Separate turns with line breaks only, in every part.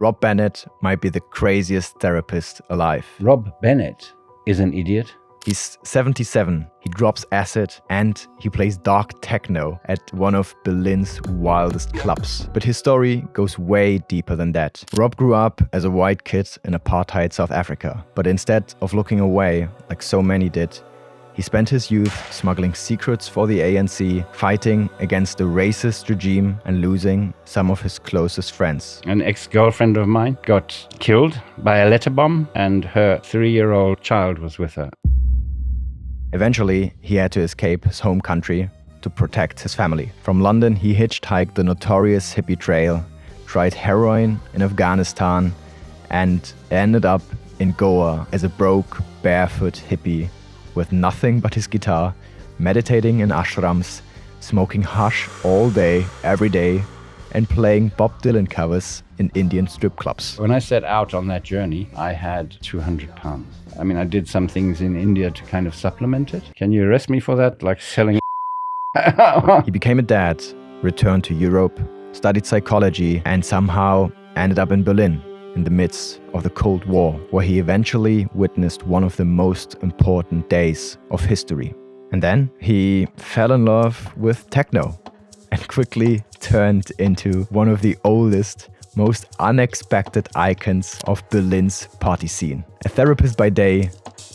Rob Bennett might be the craziest therapist alive.
Rob Bennett is an idiot.
He's 77, he drops acid, and he plays dark techno at one of Berlin's wildest clubs. But his story goes way deeper than that. Rob grew up as a white kid in Apartheid South Africa, but instead of looking away, like so many did, he spent his youth smuggling secrets for the ANC, fighting against the racist regime and losing some of his closest friends.
An ex-girlfriend of mine got killed by a letter bomb, and her 3-year-old child was with her.
Eventually, he had to escape his home country to protect his family. From London, he hitchhiked the notorious Hippie Trail, tried heroin in Afghanistan, and ended up in Goa as a broke, barefoot hippie with nothing but his guitar, meditating in ashrams, smoking hash all day, every day, and playing Bob Dylan covers in Indian strip clubs.
When I set out on that journey, I had 200 pounds. I mean, I did some things in India to kind of supplement it. Can you arrest me for that? Like selling.
He became a dad, returned to Europe, studied psychology, and somehow ended up in Berlin in the midst of the Cold War, where he eventually witnessed one of the most important days of history. And then he fell in love with techno and quickly turned into one of the oldest, most unexpected icons of Berlin's party scene. A therapist by day,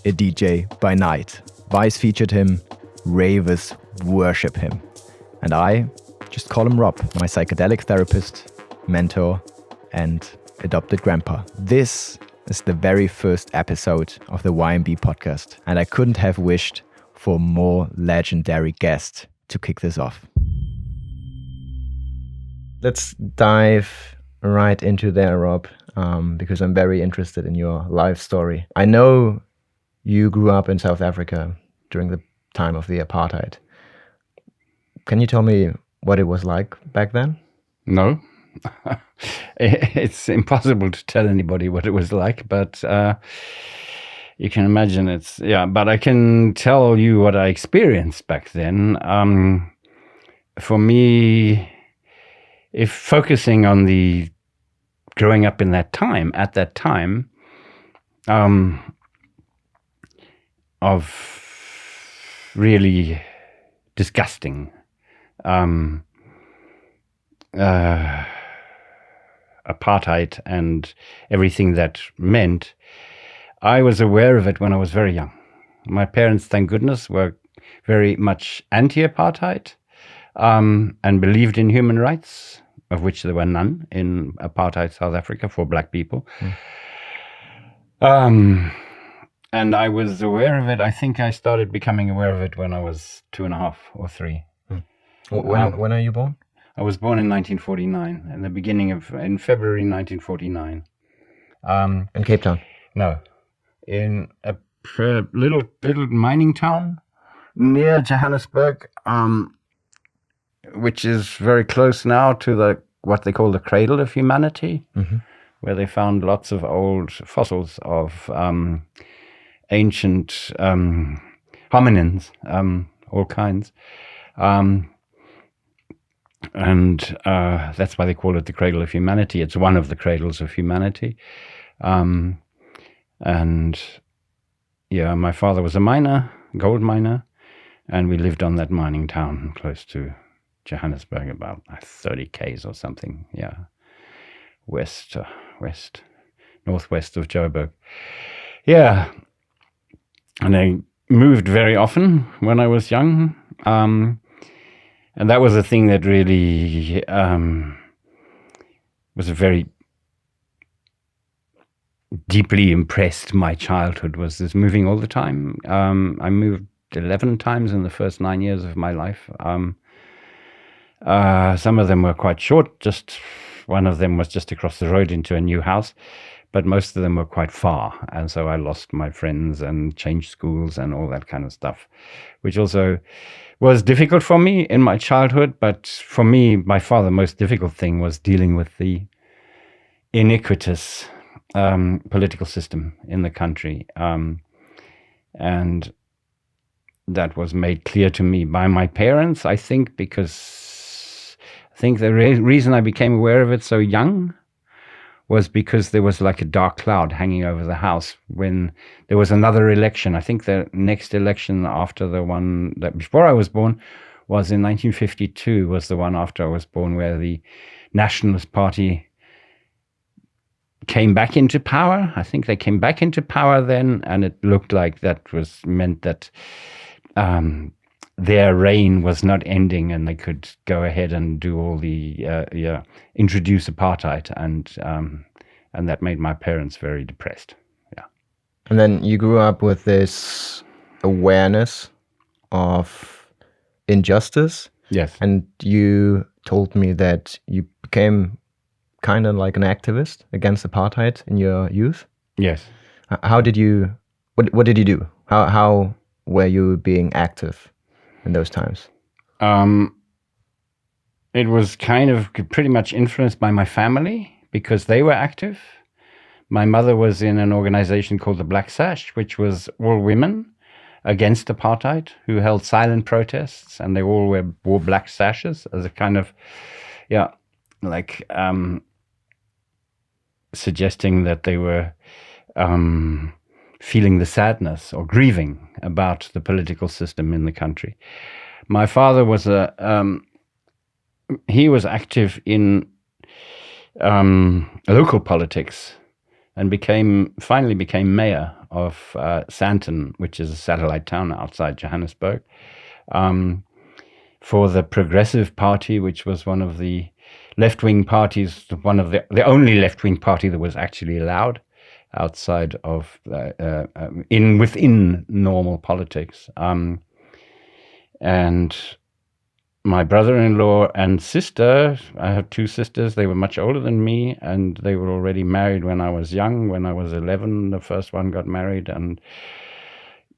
a DJ by night. Vice featured him, ravers worship him. And I just call him Rob, my psychedelic therapist, mentor, and adopted grandpa. This is the very first episode of the YMB podcast, and I couldn't have wished for a more legendary guest to kick this off. Let's dive right into there, Rob, because I'm very interested in your life story. I know you grew up in South Africa during the time of the apartheid. Can you tell me what it was like back then?
No. It's impossible to tell anybody what it was like, but you can imagine but I can tell you what I experienced back then. For me, if focusing on the growing up in that time, at that time, of really disgusting apartheid and everything that meant, I was aware of it when I was very young. My parents, thank goodness, were very much anti-apartheid and believed in human rights, of which there were none in Apartheid South Africa for black people. And I was aware of it. I think I started becoming aware of it when I was 2.5 or 3.
When are you born?
I was born in 1949, in February 1949.
In Cape Town?
No, in a little mining town near Johannesburg, which is very close now to what they call the cradle of humanity, where they found lots of old fossils of ancient hominins, all kinds. And that's why they call it the cradle of humanity. It's one of the cradles of humanity. And yeah, my father was a miner, gold miner, and we lived on that mining town close to Johannesburg, about 30 k's or something. Yeah, northwest of Joburg. Yeah, and I moved very often when I was young. And that was a thing that really was very deeply impressed my childhood, was this moving all the time. I moved 11 times in the first 9 years of my life. Some of them were quite short, just one of them was just across the road into a new house, but most of them were quite far. And so I lost my friends and changed schools and all that kind of stuff, which also was difficult for me in my childhood. But for me, by far the most difficult thing was dealing with the iniquitous political system in the country. And that was made clear to me by my parents, I think, because I think the reason I became aware of it so young was because there was like a dark cloud hanging over the house when there was another election. I think the next election after the one that before I was born was in 1952, was the one after I was born, where the Nationalist Party came back into power. I think they came back into power then, and it looked like that meant that their reign was not ending, and they could go ahead and do all the introduce apartheid, and that made my parents very depressed. Yeah.
And then you grew up with this awareness of injustice.
Yes.
And you told me that you became kind of like an activist against apartheid in your youth.
Yes.
How did you? What did you do? How were you being active in those times?
It was kind of pretty much influenced by my family because they were active. My mother was in an organization called the Black Sash, which was all women against apartheid who held silent protests, and they all wore black sashes as a kind of, suggesting that they were feeling the sadness or grieving about the political system in the country. My father was he was active in local politics and finally became mayor of Sandton, which is a satellite town outside Johannesburg, for the Progressive Party, which was one of the left-wing parties, one of the only left-wing party that was actually allowed outside of within normal politics. And my brother-in-law and sister, I have two sisters, they were much older than me, and they were already married when I was young. When I was 11, the first one got married, and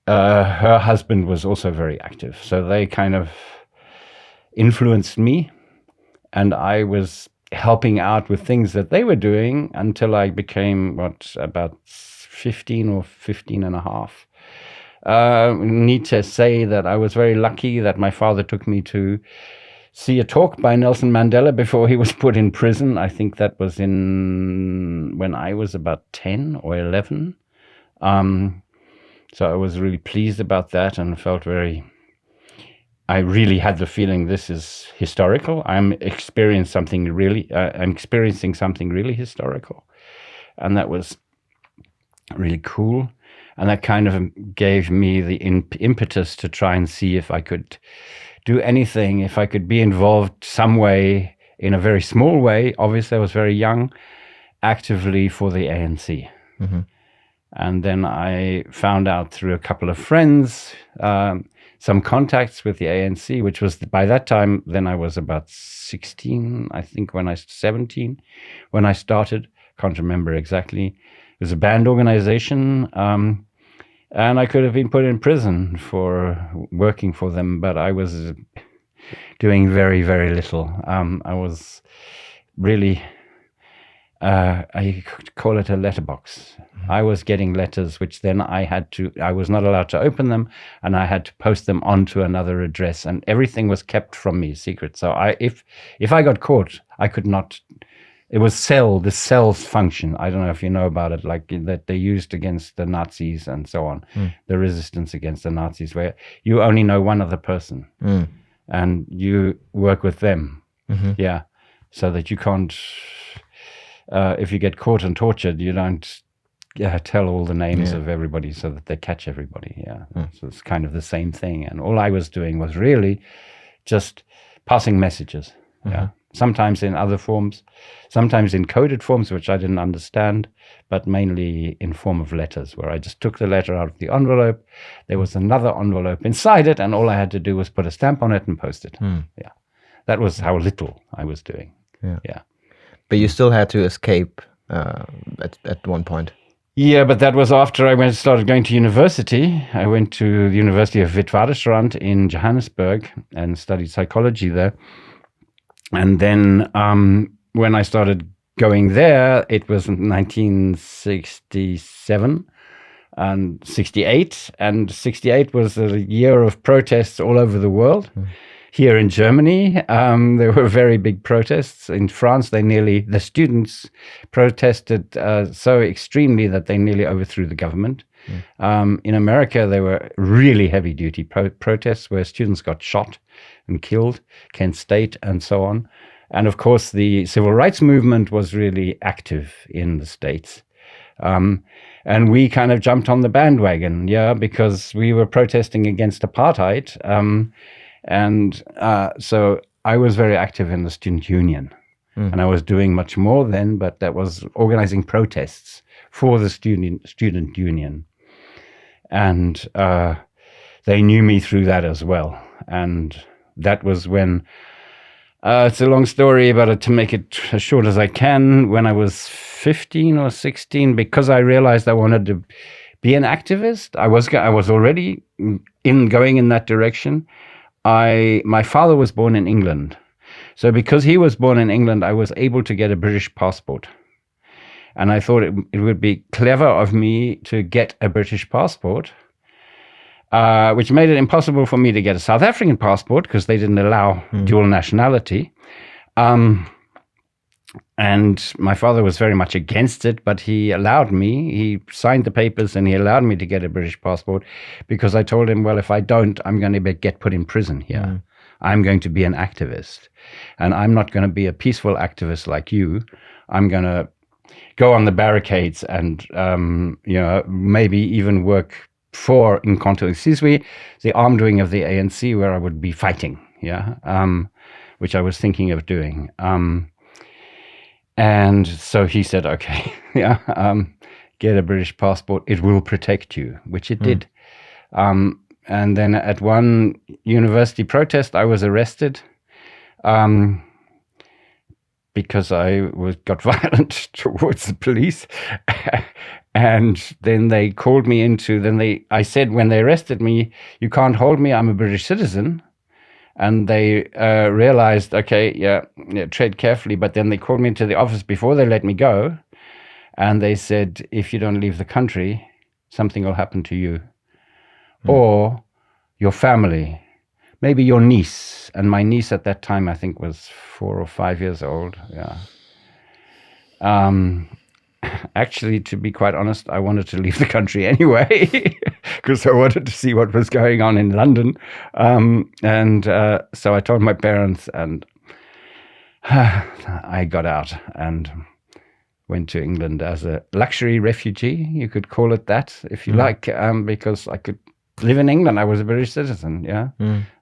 her husband was also very active. So they kind of influenced me, and I was helping out with things that they were doing until I became, about 15 or 15 and a half. Need to say that I was very lucky that my father took me to see a talk by Nelson Mandela before he was put in prison. I think that was when I was about 10 or 11. So I was really pleased about that and felt I really had the feeling this is historical. I'm experiencing something really historical. And that was really cool. And that kind of gave me the impetus to try and see if I could do anything, if I could be involved some way, in a very small way. Obviously, I was very young, actively for the ANC. Mm-hmm. And then I found out through a couple of friends, some contacts with the ANC, which was by that time, then I was about 16, I think, 17, when I started. Can't remember exactly. It was a band organization, and I could have been put in prison for working for them, but I was doing very, very little. I was really, I could call it a letterbox. Mm-hmm. I was getting letters, which then I was not allowed to open them, and I had to post them onto another address, and everything was kept from me secret. So if I got caught, I could not. It was the cell's function. I don't know if you know about it, like that they used against the Nazis and so on, the resistance against the Nazis, where you only know one other person and you work with them. Mm-hmm. Yeah. So that you can't, if you get caught and tortured, you don't tell all the names of everybody so that they catch everybody. Yeah. So it's kind of the same thing. And all I was doing was really just passing messages. Mm-hmm. Yeah. Sometimes in other forms, sometimes in coded forms, which I didn't understand, but mainly in form of letters, where I just took the letter out of the envelope. There was another envelope inside it, and all I had to do was put a stamp on it and post it. Yeah, that was how little I was doing. Yeah.
But you still had to escape at one point.
Yeah, but that was after I started going to university. I went to the University of Witwatersrand in Johannesburg and studied psychology there. And then when I started going there, it was 1967 and 68. And 68 was a year of protests all over the world. Here in Germany, there were very big protests. In France, the students protested so extremely that they nearly overthrew the government. In America, there were really heavy-duty protests where students got shot and killed, Kent State and so on. And of course, the civil rights movement was really active in the States. And we kind of jumped on the bandwagon, because we were protesting against apartheid. So I was very active in the student union. And I was doing much more then, but that was organizing protests for the student union. And they knew me through that as well. And that was when, it's a long story, but to make it as short as I can, when I was 15 or 16, because I realized I wanted to be an activist, I was already going in that direction. My father was born in England. So because he was born in England, I was able to get a British passport. And I thought it would be clever of me to get a British passport, which made it impossible for me to get a South African passport because they didn't allow dual nationality. And my father was very much against it, but he signed the papers and he allowed me to get a British passport because I told him, well, if I don't, I'm going to get put in prison here. I'm going to be an activist, and I'm not going to be a peaceful activist like you. I'm going to go on the barricades and, maybe even work for Incontro Sizwe, the armed wing of the ANC, where I would be fighting, which I was thinking of doing. And so he said, okay, get a British passport. It will protect you, which it did. And then at one university protest, I was arrested because I got violent towards the police. And then they called me I said, when they arrested me, you can't hold me, I'm a British citizen. And they realized, okay, tread carefully. But then they called me into the office before they let me go. And they said, if you don't leave the country, something will happen to you. Or your family, maybe your niece. And my niece at that time, I think, was 4 or 5 years old. Actually, to be quite honest, I wanted to leave the country anyway because I wanted to see what was going on in London. So I told my parents, and I got out and went to England as a luxury refugee. You could call it that, if you like, because I could live in England. I was a British citizen,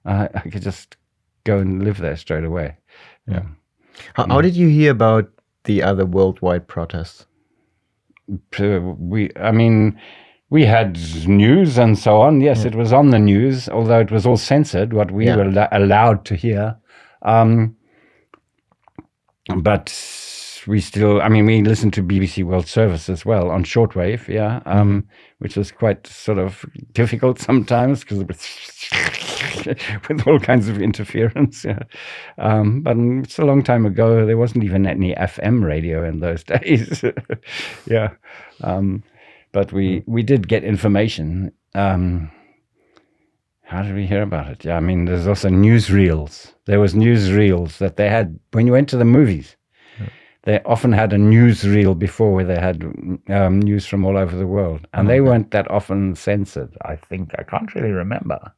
I could just go and live there straight away.
How did you hear about the other worldwide protests?
We had news and so on. Yes, it was on the news, although it was all censored, what we were allowed to hear. But we still, we listened to BBC World Service as well on shortwave, which was quite sort of difficult sometimes because it was with all kinds of interference. But it's a long time ago. There wasn't even any FM radio in those days. But we did get information. How did we hear about it? There's also newsreels. There was newsreels that they had when you went to the movies. They often had a newsreel before where they had news from all over the world. And they weren't that often censored, I think. I can't really remember.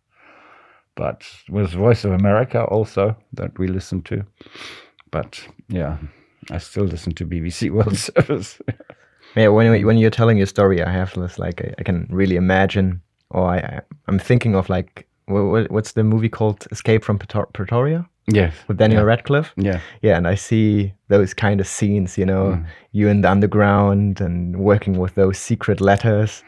But it was Voice of America also that we listened to. But, I still listen to BBC World Service.
When you're telling your story, I have this, I can really imagine, or I'm thinking of, what's the movie called? Escape from Pretoria?
Yes.
With Daniel Radcliffe?
Yeah.
Yeah, and I see those kind of scenes, you in the underground and working with those secret letters.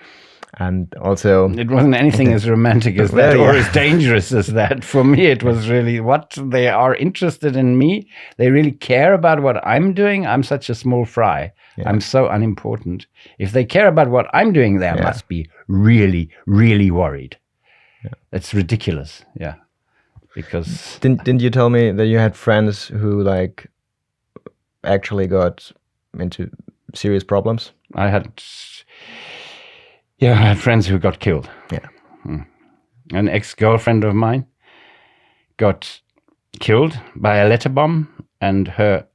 And also...
It wasn't anything as romantic as that or as dangerous as that. For me, it was really what they are interested in me. They really care about what I'm doing. I'm such a small fry. Yeah. I'm so unimportant. If they care about what I'm doing, they must be really, really worried. Yeah. It's ridiculous. Yeah. Because
didn't you tell me that you had friends who actually got into serious problems?
I had friends who got killed.
Yeah.
An ex-girlfriend of mine got killed by a letter bomb, and her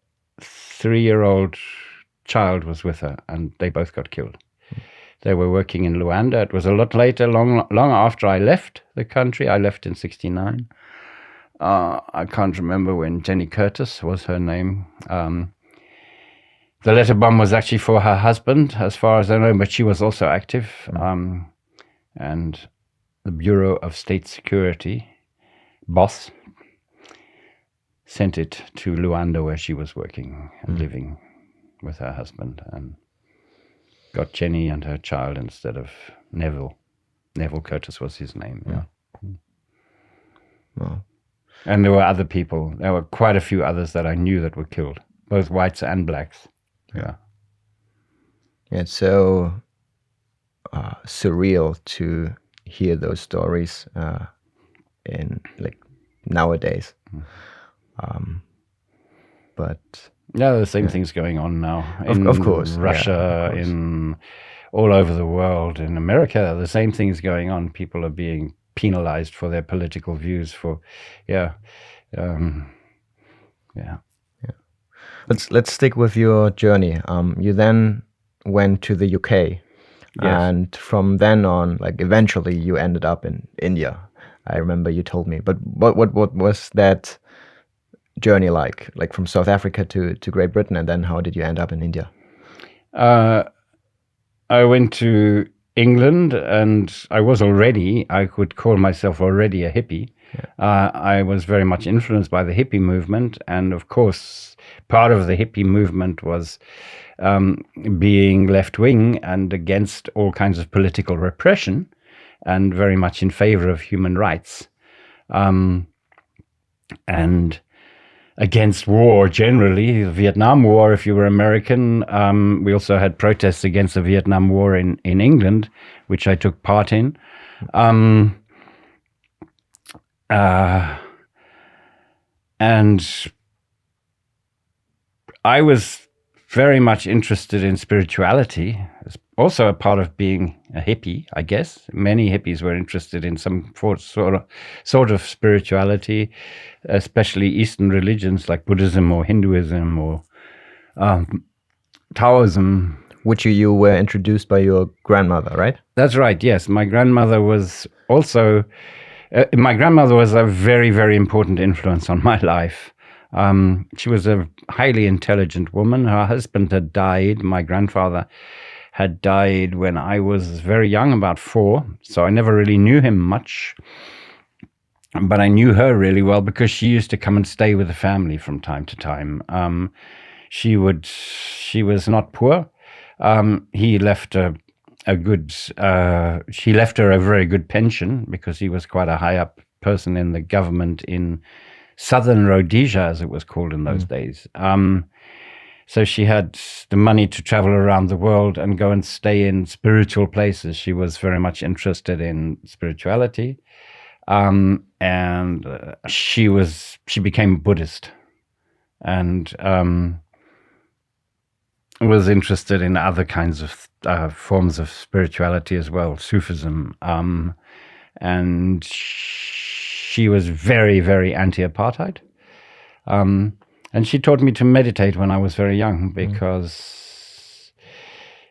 3-year-old child was with her, and they both got killed. They were working in Luanda. It was a lot later, long after I left the country. I left in 1969. I can't remember when. Jenny Curtis was her name. The letter bomb was actually for her husband, as far as I know, but she was also active. And the Bureau of State Security boss sent it to Luanda, where she was working and living with her husband, and got Jenny and her child instead of Neville. Neville Curtis was his name. Yeah.
Wow.
And there were other people. There were quite a few others that I knew that were killed, both whites and blacks. Yeah.
Yeah, it's so surreal to hear those stories in like nowadays. But
yeah, the same things going on now in
of course,
Russia, in all over the world. In America, the same things going on. People are being penalized for their political views.
Let's stick with your journey. You then went to the UK,
Yes.
and from then on, like eventually, you ended up in India. I remember you told me. But what was that journey like from South Africa to Great Britain, and then how did you end up in India?
I went to England, and I could call myself already a hippie. I was very much influenced by the hippie movement, and of course, part of the hippie movement was being left-wing and against all kinds of political repression, and very much in favor of human rights, and against war generally, the Vietnam War. If you were American, we also had protests against the Vietnam War in England, which I took part in. And I was very much interested in spirituality. It's also a part of being a hippie, I guess. Many hippies were interested in some sort of spirituality, especially Eastern religions like Buddhism or Hinduism or Taoism.
Which you were introduced by your grandmother, right?
That's right, yes. My grandmother was also... my grandmother was a very, very important influence on my life. She was a highly intelligent woman. Her husband had died. My grandfather had died when I was very young, about 4. So I never really knew him much. But I knew her really well because she used to come and stay with the family from time to time. She was not poor. He left she left her a very good pension because he was quite a high up person in the government in Southern Rhodesia, as it was called in those days. So she had the money to travel around the world and go and stay in spiritual places. She was very much interested in spirituality. And she became Buddhist, and was interested in other kinds of forms of spirituality as well, Sufism. And she was very, very anti-apartheid. And she taught me to meditate when I was very young because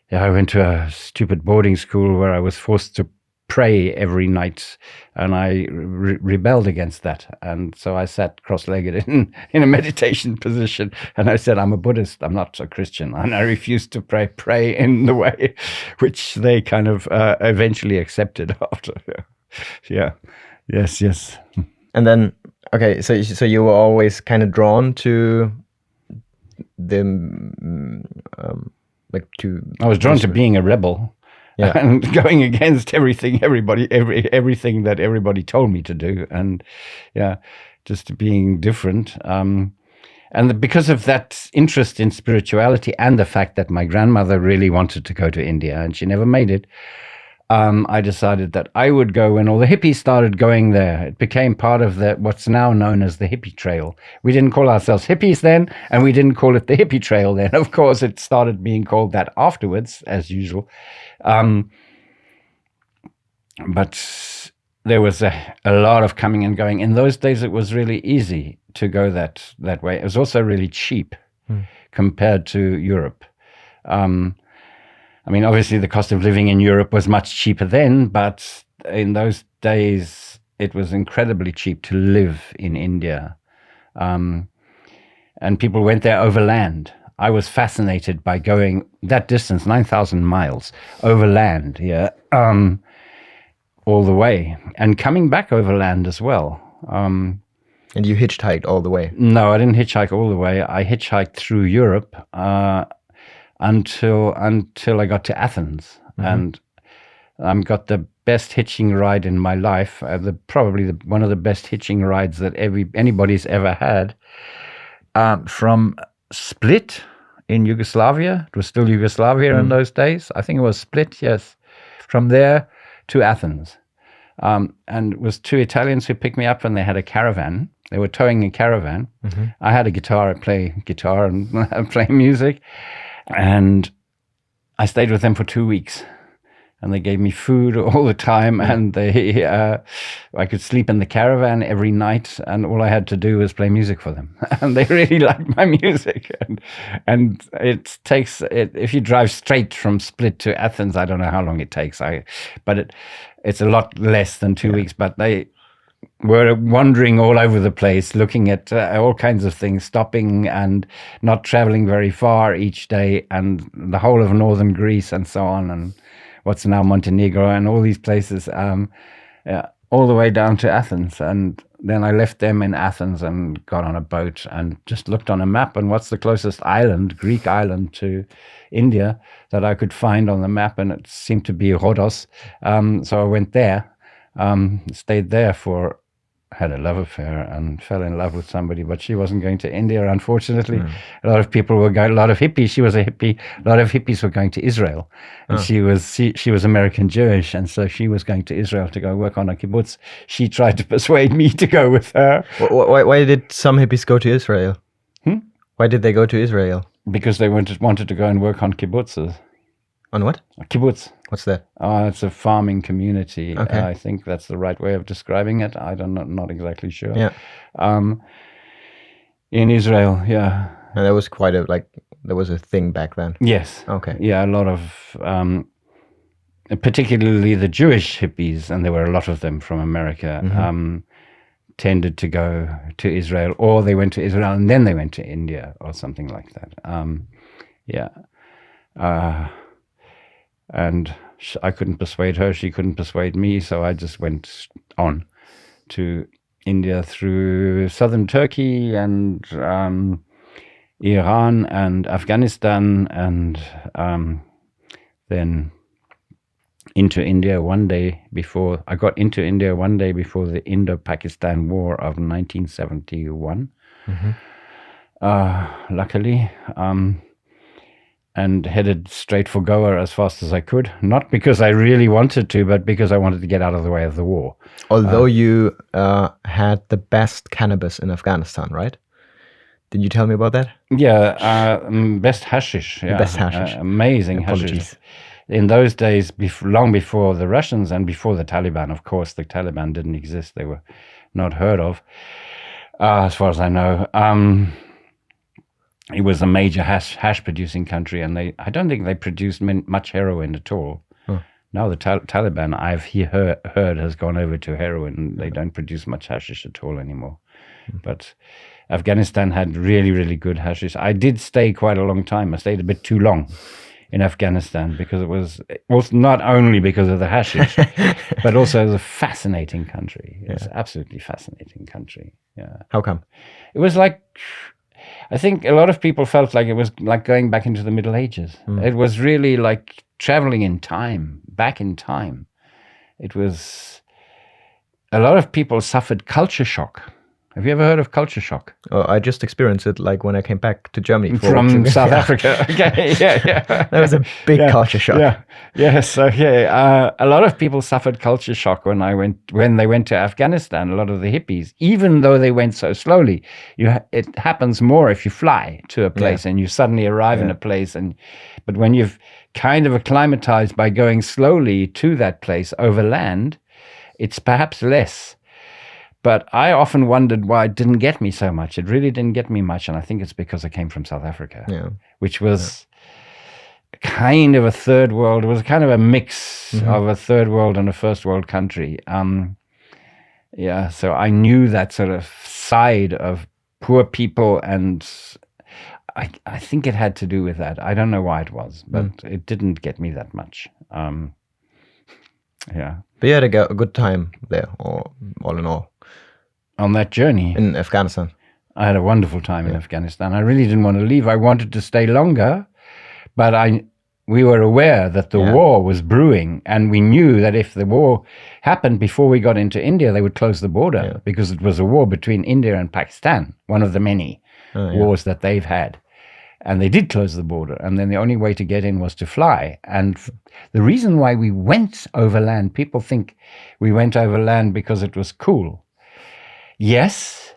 I went to a stupid boarding school where I was forced to pray every night, and I rebelled against that. And so I sat cross-legged in a meditation position, and I said, I'm a Buddhist, I'm not a Christian, and I refused to pray in the way which they kind of eventually accepted after. Yes.
And then, okay, so you were always kind of drawn to the
I was drawn to being a rebel. Yeah. And going against everything that everybody told me to do, and just being different. And because of that interest in spirituality and the fact that my grandmother really wanted to go to India and she never made it, I decided that I would go when all the hippies started going there. It became part of what's now known as the Hippie Trail. We didn't call ourselves hippies then, and we didn't call it the Hippie Trail then. Of course, it started being called that afterwards, as usual. But there was a lot of coming and going. In those days, it was really easy to go that way. It was also really cheap compared to Europe. I mean, obviously the cost of living in Europe was much cheaper then, but in those days it was incredibly cheap to live in India. And people went there overland. I was fascinated by going that distance, 9,000 miles overland here, all the way, and coming back overland as well.
And you hitchhiked all the way?
No, I didn't hitchhike all the way. I hitchhiked through Europe until I got to Athens, and got the best hitching ride in my life. Probably one of the best hitching rides that anybody's ever had. From Split in Yugoslavia. It was still Yugoslavia in those days. I think it was Split, yes. From there to Athens. And it was two Italians who picked me up, and they had a caravan. They were towing a caravan. I had a guitar. I play guitar and play music. And I stayed with them for 2 weeks. And they gave me food all the time, and I could sleep in the caravan every night, and all I had to do was play music for them. And they really liked my music. And it takes, if you drive straight from Split to Athens, I don't know how long it takes. But it's a lot less than 2 weeks. But they were wandering all over the place, looking at all kinds of things, stopping and not traveling very far each day, and the whole of northern Greece and so on, and what's now Montenegro and all these places, all the way down to Athens. And then I left them in Athens and got on a boat and just looked on a map, and what's the closest island, Greek island, to India that I could find on the map, and it seemed to be Rhodos. So I went there, stayed there had a love affair and fell in love with somebody, but she wasn't going to India, unfortunately. A lot of people were going, a lot of hippies, she was a hippie, a lot of hippies were going to Israel. And she was American Jewish, and so she was going to Israel to go work on a kibbutz. She tried to persuade me to go with her.
Why did some hippies go to Israel? Why did they go to Israel?
Because they wanted to go and work on kibbutzes.
On what?
A kibbutz.
What's that?
It's a farming community.
Okay.
I think that's the right way of describing it. Not exactly sure.
Yeah.
In Israel, yeah.
And that was there was a thing back then.
Yes.
Okay.
Yeah, a lot of, particularly the Jewish hippies, and there were a lot of them from America, tended to go to Israel, or they went to Israel and then they went to India or something like that. And I couldn't persuade her, she couldn't persuade me, so I just went on to India through southern Turkey and Iran and Afghanistan, and then into India one day before. I got into India one day before the Indo-Pakistan War of 1971, luckily. And headed straight for Goa as fast as I could. Not because I really wanted to, but because I wanted to get out of the way of the war.
Although you had the best cannabis in Afghanistan, right? Did you tell me about that?
Yeah, best hashish. Yeah.
The best hashish.
Amazing hashish. In those days, long before the Russians and before the Taliban, of course, the Taliban didn't exist. They were not heard of, as far as I know. It was a major hash producing country, and I don't think they produced much heroin at all. Now the Taliban, I've heard, has gone over to heroin. They don't produce much hashish at all anymore. But Afghanistan had really, really good hashish. I did stay quite a long time. I stayed a bit too long in Afghanistan because it was not only because of the hashish, but also the fascinating country. It's absolutely fascinating country. Yeah.
How come?
It was like, I think a lot of people felt like it was like going back into the Middle Ages. It was really like traveling in time, back in time. It was, a lot of people suffered culture shock. Have you ever heard of culture shock?
Oh, I just experienced it like when I came back to Germany.
From South Africa. Okay, yeah.
That was a big culture shock.
Yeah, yes, okay. A lot of people suffered culture shock when they went to Afghanistan, a lot of the hippies, even though they went so slowly. It happens more if you fly to a place and you suddenly arrive in a place. But when you've kind of acclimatized by going slowly to that place over land, it's perhaps less. But I often wondered why it didn't get me so much. It really didn't get me much. And I think it's because I came from South Africa, which was kind of a third world. It was kind of a mix of a third world and a first world country. So I knew that sort of side of poor people, and I think it had to do with that. I don't know why it was, but it didn't get me that much.
But you had a good time there, or all in all?
On that journey?
In Afghanistan.
I had a wonderful time in Afghanistan. I really didn't want to leave. I wanted to stay longer, but we were aware that the war was brewing, and we knew that if the war happened before we got into India, they would close the border because it was a war between India and Pakistan, one of the many wars that they've had. And they did close the border, and then the only way to get in was to fly. And the reason why we went overland, people think we went overland because it was cool. Yes,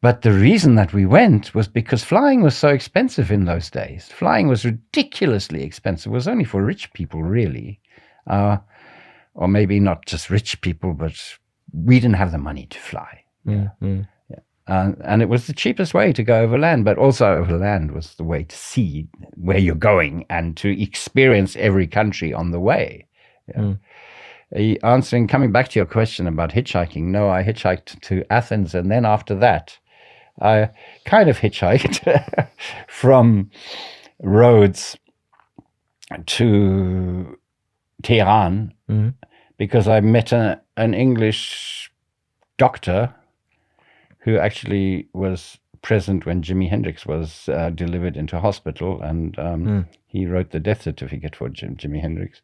but the reason that we went was because flying was so expensive in those days. Flying was ridiculously expensive. It was only for rich people, really. Or maybe not just rich people, but we didn't have the money to fly. And it was the cheapest way to go overland, but also overland was the way to see where you're going and to experience every country on the way. Coming back to your question about hitchhiking, no, I hitchhiked to Athens, and then after that, I kind of hitchhiked from Rhodes to Tehran because I met an English doctor who actually was present when Jimi Hendrix was delivered into hospital, and he wrote the death certificate for Jimi Hendrix.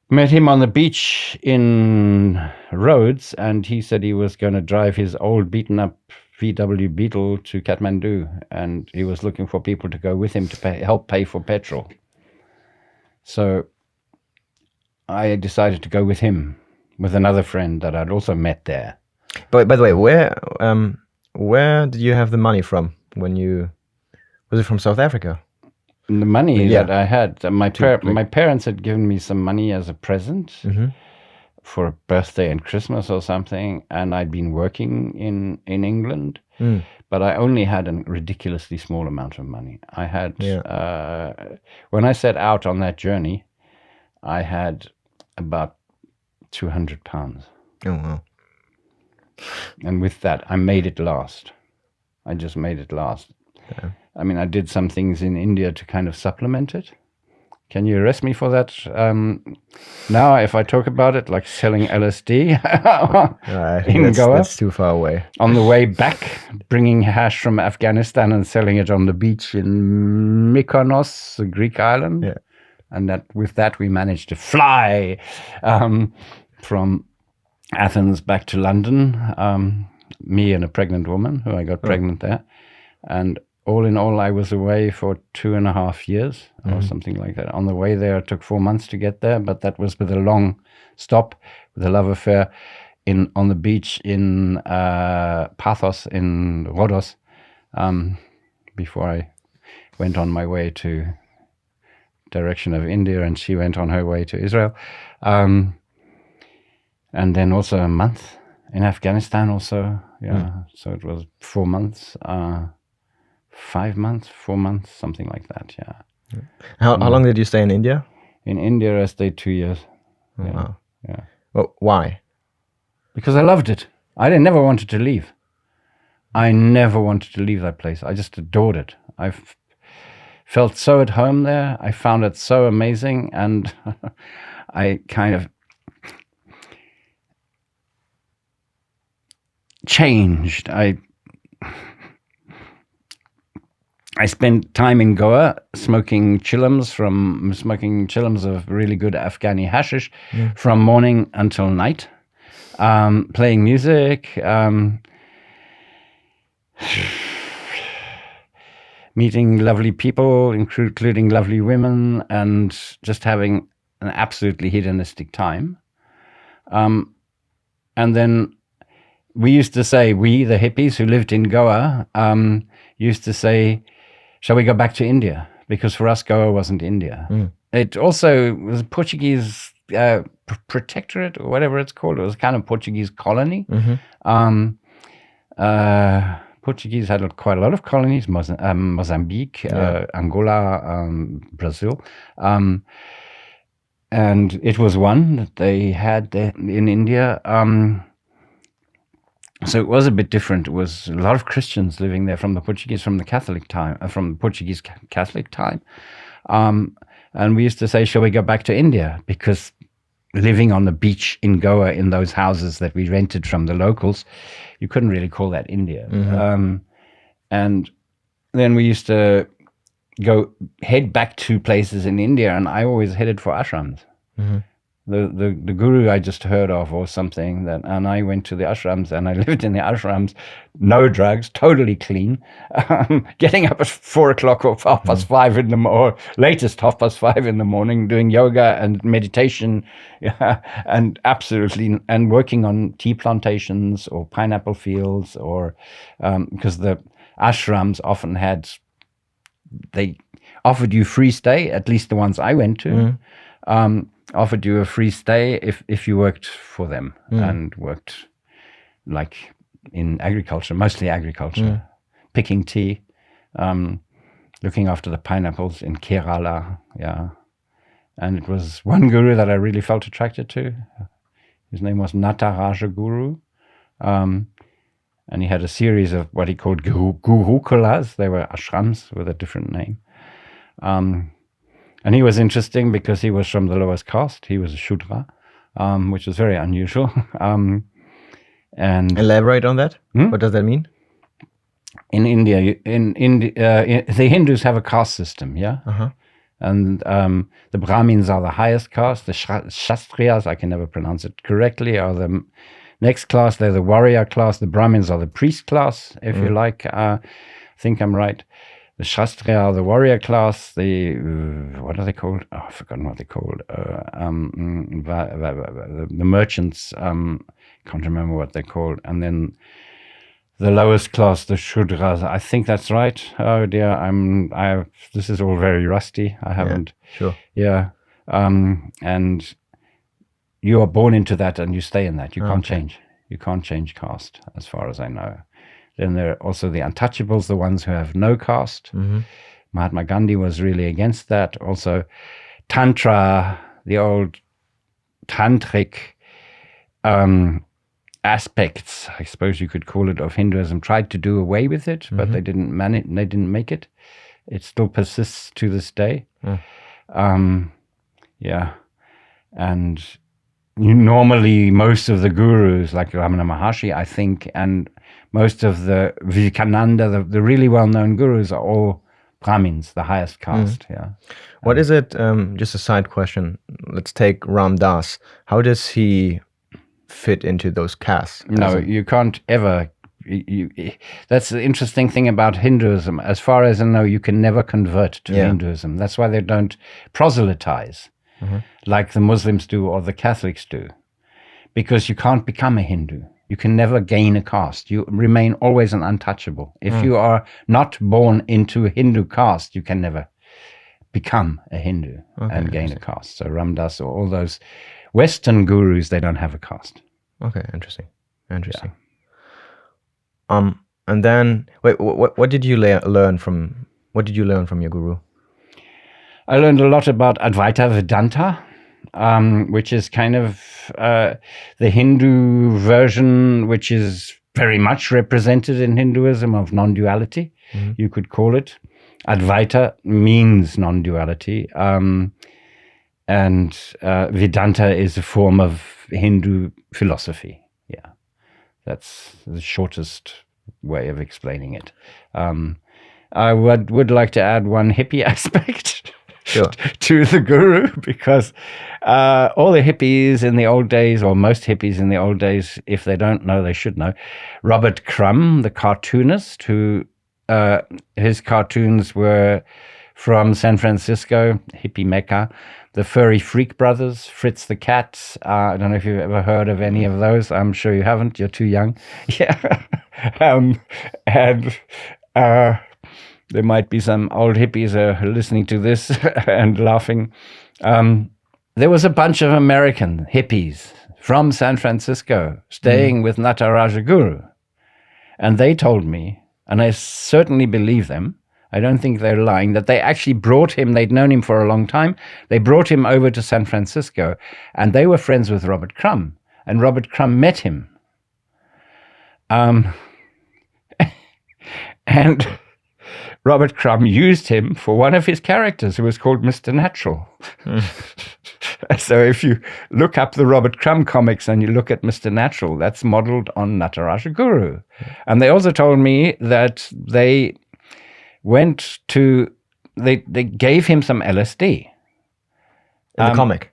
Met him on the beach in Rhodes, and he said he was going to drive his old beaten-up VW Beetle to Kathmandu, and he was looking for people to go with him to help pay for petrol. So I decided to go with him, with another friend that I'd also met there.
But by the way, where did you have the money from when you... Was it from South Africa?
The money that I had, my parents had given me some money as a present for a birthday and Christmas or something, and I'd been working in England, but I only had a ridiculously small amount of money. I had, when I set out on that journey, I had about £200.
Oh, wow.
And with that, I made it last. I just made it last. Yeah. I mean, I did some things in India to kind of supplement it. Can you arrest me for that now if I talk about it, like selling LSD in Goa?
That's too far away.
On the way back, bringing hash from Afghanistan and selling it on the beach in Mykonos, a Greek island. Yeah. And with that, we managed to fly from Athens back to London, me and a pregnant woman who I got pregnant there. And all in all, I was away for 2.5 years or something like that. On the way there, it took 4 months to get there, but that was with a long stop, with a love affair on the beach in Pathos in Rhodos, before I went on my way to direction of India, and she went on her way to Israel. And then also a month in Afghanistan also. So it was 4 months. 5 months, 4 months, something like that,
How long did you stay in India?
In India, I stayed 2 years.
Wow. Well, why?
Because I loved it. I never wanted to leave. I never wanted to leave that place. I just adored it. I felt so at home there. I found it so amazing, and I kind of changed. I spent time in Goa smoking chillums of really good Afghani hashish from morning until night, playing music, meeting lovely people, including lovely women, and just having an absolutely hedonistic time. And then we used to say, the hippies who lived in Goa, used to say, shall we go back to India? Because for us, Goa wasn't India. It also was a Portuguese protectorate or whatever it's called. It was a kind of Portuguese colony. Portuguese had quite a lot of colonies, Mozambique, Angola, Brazil. And it was one that they had in India. So it was a bit different. It was a lot of Christians living there from the Portuguese Catholic time. And we used to say, shall we go back to India? Because living on the beach in Goa in those houses that we rented from the locals, you couldn't really call that India. And then we used to head back to places in India, and I always headed for ashrams. The guru I just heard of or something, and I went to the ashrams and I lived in the ashrams, no drugs, totally clean, getting up at 4 o'clock or 5:30 in the morning, or latest 5:30 in the morning, doing yoga and meditation, and working on tea plantations or pineapple fields, or because the ashrams often they offered you free stay, at least the ones I went to. Offered you a free stay if you worked for them and worked like in agriculture, mostly agriculture, picking tea, looking after the pineapples in Kerala. And it was one guru that I really felt attracted to. His name was Nataraja Guru. And he had a series of what he called gurukulas. They were ashrams with a different name. And he was interesting because he was from the lowest caste. He was a Shudra, which was very unusual. And
elaborate on that. What does that mean?
In India, the Hindus have a caste system, and the Brahmins are the highest caste. The Kshatriyas, I can never pronounce it correctly, are the next class. They're the warrior class. The Brahmins are the priest class, if you like. I think I'm right. The Kshatriya are the warrior class. What are they called? Oh, I've forgotten what they're called. The merchants, can't remember what they're called. And then the lowest class, the Shudras. I think that's right. Oh dear, this is all very rusty. I haven't.
Sure.
Yeah. And you are born into that and you stay in that. You can't change. You can't change caste, as far as I know. Then there are also the untouchables, the ones who have no caste. Mahatma Gandhi was really against that. Also, Tantra, the old tantric aspects, I suppose you could call it, of Hinduism, tried to do away with it, but they didn't they didn't make it. It still persists to this day. And normally most of the gurus, like Ramana Maharshi, I think, and most of the Vivekananda, the really well-known gurus, are all Brahmins, the highest caste.
What is it, just a side question, let's take Ram Dass. How does he fit into those castes?
No, you can't ever. That's the interesting thing about Hinduism. As far as I know, you can never convert to Hinduism. That's why they don't proselytize like the Muslims do or the Catholics do, because you can't become a Hindu. You can never gain a caste. You remain always an untouchable. If you are not born into a Hindu caste, you can never become a Hindu and gain a caste. So Ram Dass or all those Western gurus, they don't have a caste.
Okay, interesting. And then, wait, what did you learn from your guru?
I learned a lot about Advaita Vedanta, which is kind of the Hindu version, which is very much represented in Hinduism, of non-duality, you could call it. Advaita means non-duality, and Vedanta is a form of Hindu philosophy. Yeah, that's the shortest way of explaining it. I would like to add one hippie aspect.
Sure.
To the guru, because all the hippies in the old days, or most hippies in the old days, if they don't know, they should know. Robert Crumb, the cartoonist, who his cartoons were from San Francisco, hippie Mecca. The Furry Freak Brothers, Fritz the Cat. I don't know if you've ever heard of any of those. I'm sure you haven't. You're too young. Yeah. There might be some old hippies listening to this and laughing. there was a bunch of American hippies from San Francisco staying with Nataraja Guru. And they told me, and I certainly believe them, I don't think they're lying, that they actually brought him, they'd known him for a long time, they brought him over to San Francisco, and they were friends with Robert Crumb, and Robert Crumb met him. And Robert Crumb used him for one of his characters, who was called Mr. Natural. So if you look up the Robert Crumb comics and you look at Mr. Natural, that's modeled on Nataraja Guru. And they also told me that they gave him some LSD.
In the comic?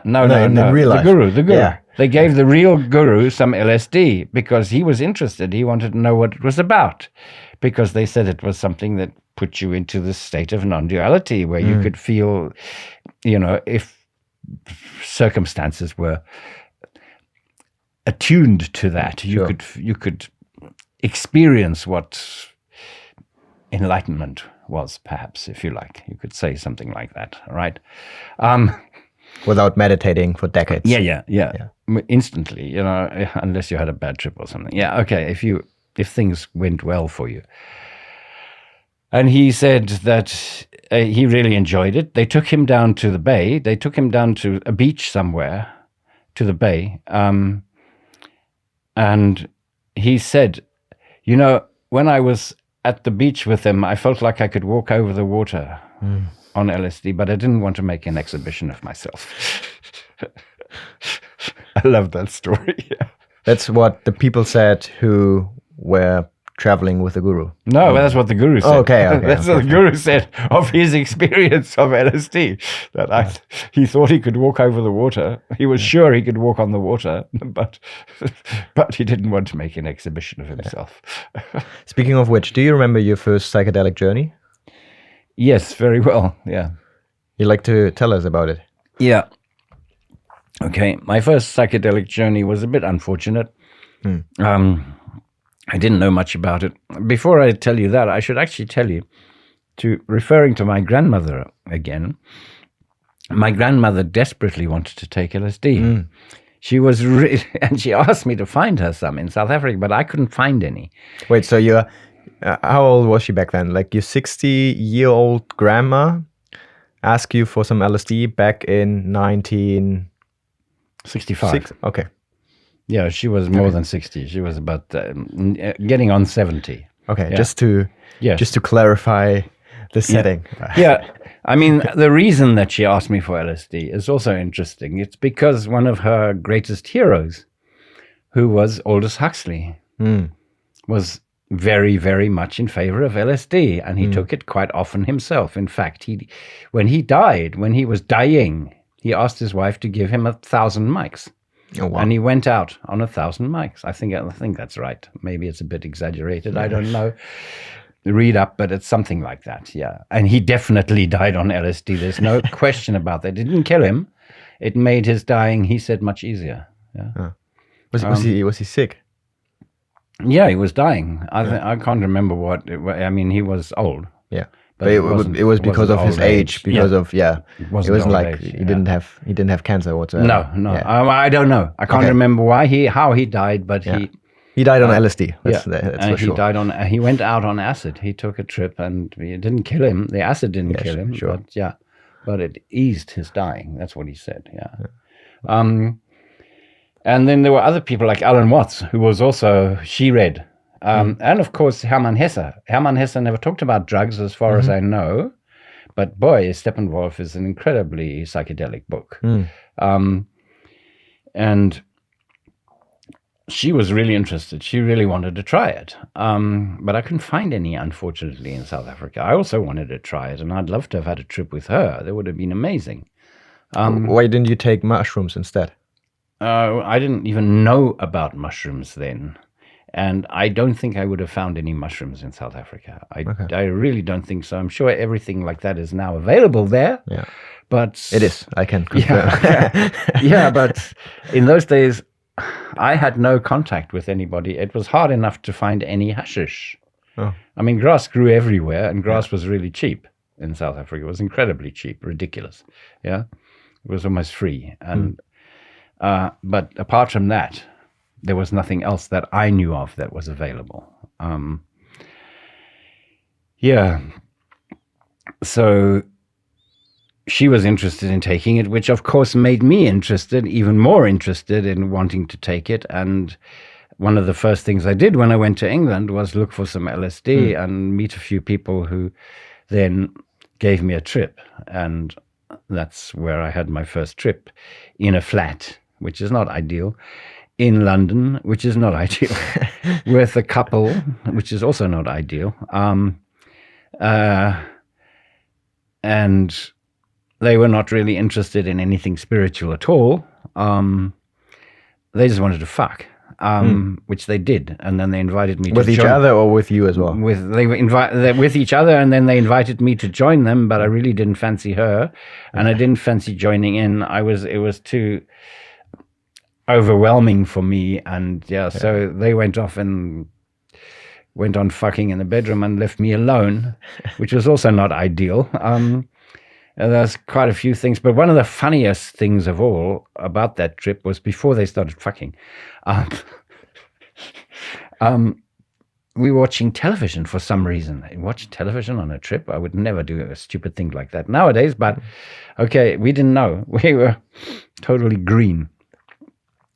No,
in real life.
The Guru.
Yeah.
They gave the real Guru some LSD because he was interested. He wanted to know what it was about, because they said it was something that put you into this state of non-duality where you could feel, if circumstances were attuned to that, you could experience what enlightenment was, perhaps, if you like. You could say something like that, right?
Without meditating for decades.
Yeah. Instantly, unless you had a bad trip or something. Yeah, okay, if things went well for you. And he said that he really enjoyed it. They took him down to the bay. They took him down to a beach somewhere, to the bay. And he said, when I was at the beach with them, I felt like I could walk over the water on LSD, but I didn't want to make an exhibition of myself. I love that story. Yeah.
That's what the people said who were traveling with the Guru.
No, that's what the Guru said.
Okay.
That's what the Guru said of his experience of LSD. That he thought he could walk over the water. He was sure he could walk on the water, but he didn't want to make an exhibition of himself.
Speaking of which, do you remember your first psychedelic journey?
Yes, very well. Yeah.
You'd like to tell us about it?
Yeah. Okay, my first psychedelic journey was a bit unfortunate. I didn't know much about it. Before I tell you that, I should actually tell you, referring to my grandmother again, my grandmother desperately wanted to take LSD. She was and she asked me to find her some in South Africa, but I couldn't find any.
Wait, so you're, how old was she back then? Like your 60-year-old grandma asked you for some LSD back in
1965.
Okay.
Yeah, she was more than 60. She was about getting on 70.
Okay,
yeah.
just to clarify the setting.
Yeah, I mean, the reason that she asked me for LSD is also interesting. It's because one of her greatest heroes, who was Aldous Huxley, was very, very much in favor of LSD, and he took it quite often himself. In fact, when he was dying, he asked his wife to give him 1,000 mics.
Oh, wow.
And he went out on 1,000 mics. I think that's right. Maybe it's a bit exaggerated. I don't know. Read up, but it's something like that. Yeah. And he definitely died on LSD. There's no question about that. It didn't kill him. It made his dying, he said, much easier. Yeah.
Was he sick?
Yeah, he was dying. I can't remember what. He was old.
Yeah. But it was because of his age, because of It wasn't like
age,
he didn't have cancer whatsoever.
No.
Yeah.
I don't know. I can't remember how he died, but he
died on LSD. That's for sure.
He went out on acid. He took a trip, and it didn't kill him. The acid didn't kill him.
Sure.
But it eased his dying. That's what he said. Yeah. And then there were other people like Alan Watts, who was also read. And of course, Hermann Hesse. Hermann Hesse never talked about drugs as far as I know, but boy, Steppenwolf is an incredibly psychedelic book. And she was really interested. She really wanted to try it. But I couldn't find any, unfortunately, in South Africa. I also wanted to try it, and I'd love to have had a trip with her. That would have been amazing.
Why didn't you take mushrooms instead?
I didn't even know about mushrooms then. And I don't think I would have found any mushrooms in South Africa. I really don't think so. I'm sure everything like that is now available there.
Yeah,
but
it is. I can confirm.
Yeah, but in those days, I had no contact with anybody. It was hard enough to find any hashish.
Oh.
I mean, grass grew everywhere, and grass was really cheap in South Africa. It was incredibly cheap, ridiculous. Yeah. It was almost free. And but apart from that, there was nothing else that I knew of that was available. So she was interested in taking it, which of course made me even more interested in wanting to take it. And one of the first things I did when I went to England was look for some LSD and meet a few people who then gave me a trip. And that's where I had my first trip, in a flat, which is not ideal, in London, which is not ideal, with a couple, which is also not ideal. And they were not really interested in anything spiritual at all. They just wanted to fuck, which they did. And then they invited me
with each other or with you as well?
With each other, and then they invited me to join them, but I really didn't fancy her, and I didn't fancy joining in. It was too overwhelming for me, and so they went off and went on fucking in the bedroom and left me alone, which was also not ideal. There's quite a few things, but one of the funniest things of all about that trip was before they started fucking. We were watching television for some reason. Watch television on a trip? I would never do a stupid thing like that nowadays, but okay, we didn't know. We were totally green.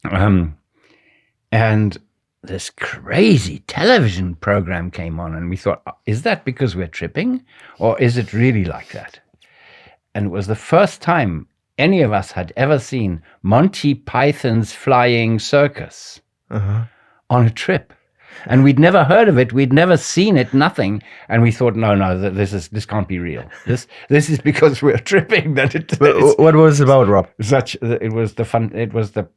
And this crazy television program came on, and we thought, is that because we're tripping, or is it really like that? And it was the first time any of us had ever seen Monty Python's Flying Circus on a trip. And we'd never heard of it. We'd never seen it, nothing. And we thought, no, this can't be real. This is because we're tripping.
What was it about, Rob?
It was the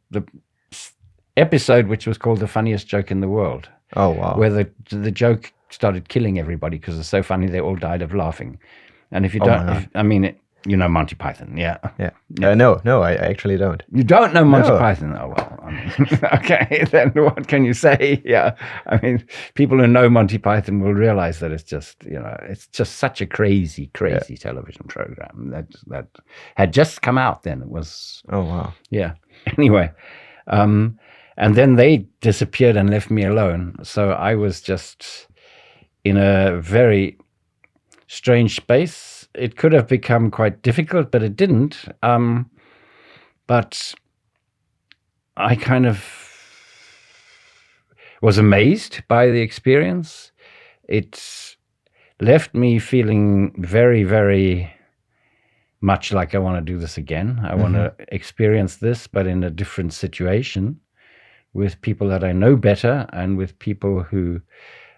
episode which was called The Funniest Joke in the World.
Oh, wow.
Where the joke started killing everybody because it's so funny they all died of laughing. And if you don't, you know Monty Python, yeah.
No, I actually don't.
You don't know Monty Python? Oh, well, okay, then what can you say? Yeah, people who know Monty Python will realize that it's just such a crazy television program that had just come out then. It was...
Oh, wow.
Yeah. Anyway, and then they disappeared and left me alone. So I was just in a very strange space. It could have become quite difficult, but it didn't. But I kind of was amazed by the experience. It left me feeling very, very much like I want to do this again. I want to experience this, but in a different situation, with people that I know better and with people who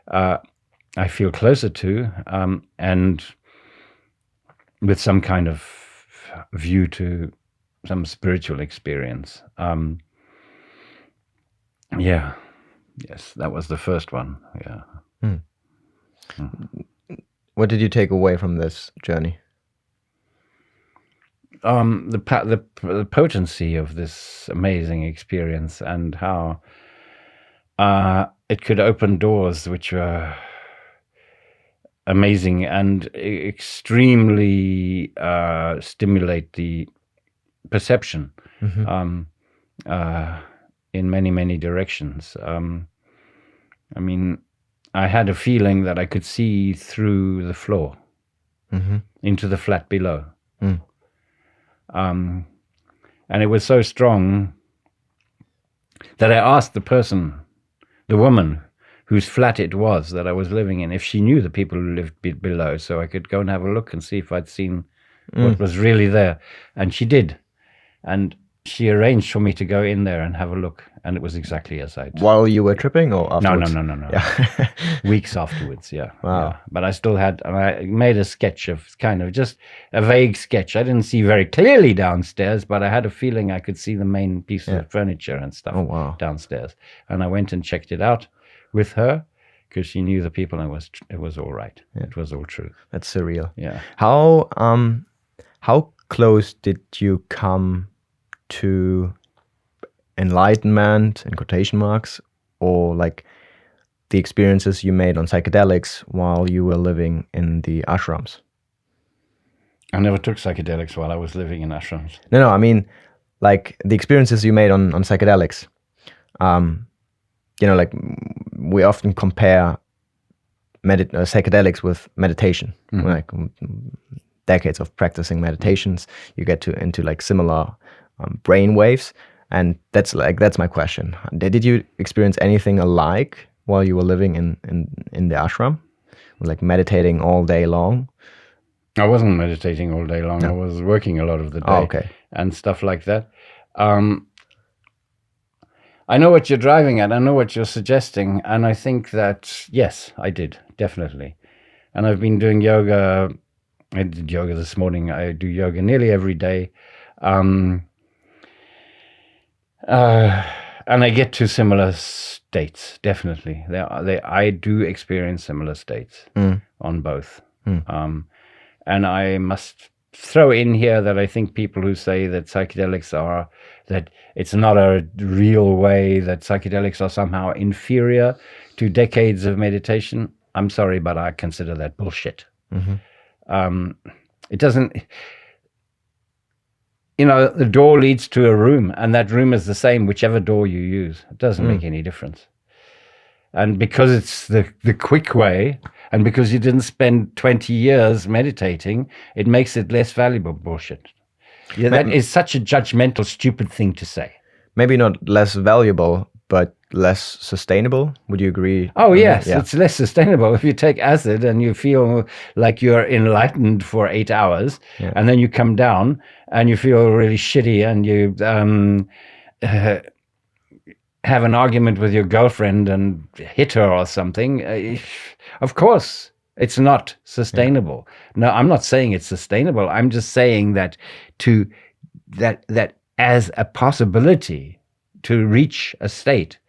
I feel closer to, and with some kind of view to some spiritual experience. Yes, that was the first one. Yeah.
What did you take away from this journey?
The potency of this amazing experience, and how it could open doors which were amazing and extremely stimulate the perception in many, many directions. I had a feeling that I could see through the floor into the flat below. And it was so strong that I asked the woman whose flat it was that I was living in, if she knew the people who lived below, so I could go and have a look and see if I'd seen what was really there. And she did. And she arranged for me to go in there and have a look, and it was exactly as I'd...
While you were tripping or afterwards?
No.
Yeah.
Weeks afterwards, yeah.
Wow.
Yeah. But I still had... I made a sketch of kind of just a vague sketch. I didn't see very clearly downstairs, but I had a feeling I could see the main pieces of furniture and stuff downstairs. And I went and checked it out with her, because she knew the people, and it was all right. Yeah. It was all true.
That's surreal.
Yeah.
How close did you come to enlightenment, in quotation marks, or like the experiences you made on psychedelics while you were living in the ashrams?
I never took psychedelics while I was living in ashrams.
No, I mean, like the experiences you made on psychedelics. Like we often compare psychedelics with meditation. Like decades of practicing meditations, you get into like similar brain waves, and that's my question. Did you experience anything alike while you were living in the ashram, like meditating all day long?
I wasn't meditating all day long.
No.
I was working a lot of the day.
Okay.
And stuff like that. I know what you're driving at. I know what you're suggesting. And I think that, yes, I did, definitely. And I've been doing yoga. I did yoga this morning. I do yoga nearly every day. And I get to similar states, definitely. I do experience similar states on both. And I must throw in here that I think people who say that psychedelics that it's not a real way, that psychedelics are somehow inferior to decades of meditation, I'm sorry, but I consider that bullshit. It doesn't, the door leads to a room, and that room is the same whichever door you use. It doesn't make any difference. And because it's the quick way, and because you didn't spend 20 years meditating, it makes it less valuable. Bullshit. Yeah, that is such a judgmental, stupid thing to say.
Maybe not less valuable, but less sustainable. Would you agree?
Oh, yes. Yeah. It's less sustainable. If you take acid and you feel like you're enlightened for 8 hours, and then you come down and you feel really shitty, and you have an argument with your girlfriend and hit her or something, of course it's not sustainable. No, I'm not saying it's sustainable. I'm just saying that that as a possibility to reach a state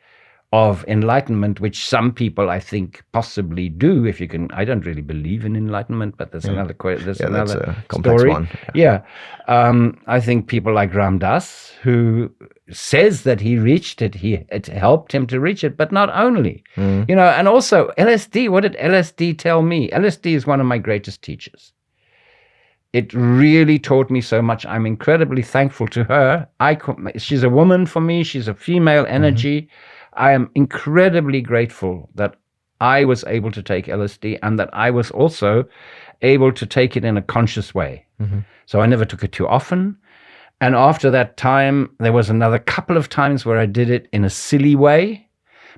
of enlightenment, which some people I think possibly do, if you can. I don't really believe in enlightenment, but there's another that's a complex story. One. I think people like Ram Dass, who says that he reached it, it helped him to reach it, but not only, and also LSD. What did LSD tell me? LSD is one of my greatest teachers. It really taught me so much. I'm incredibly thankful to her. She's a woman for me. She's a female energy. I am incredibly grateful that I was able to take LSD, and that I was also able to take it in a conscious way. So I never took it too often. And after that time, there was another couple of times where I did it in a silly way.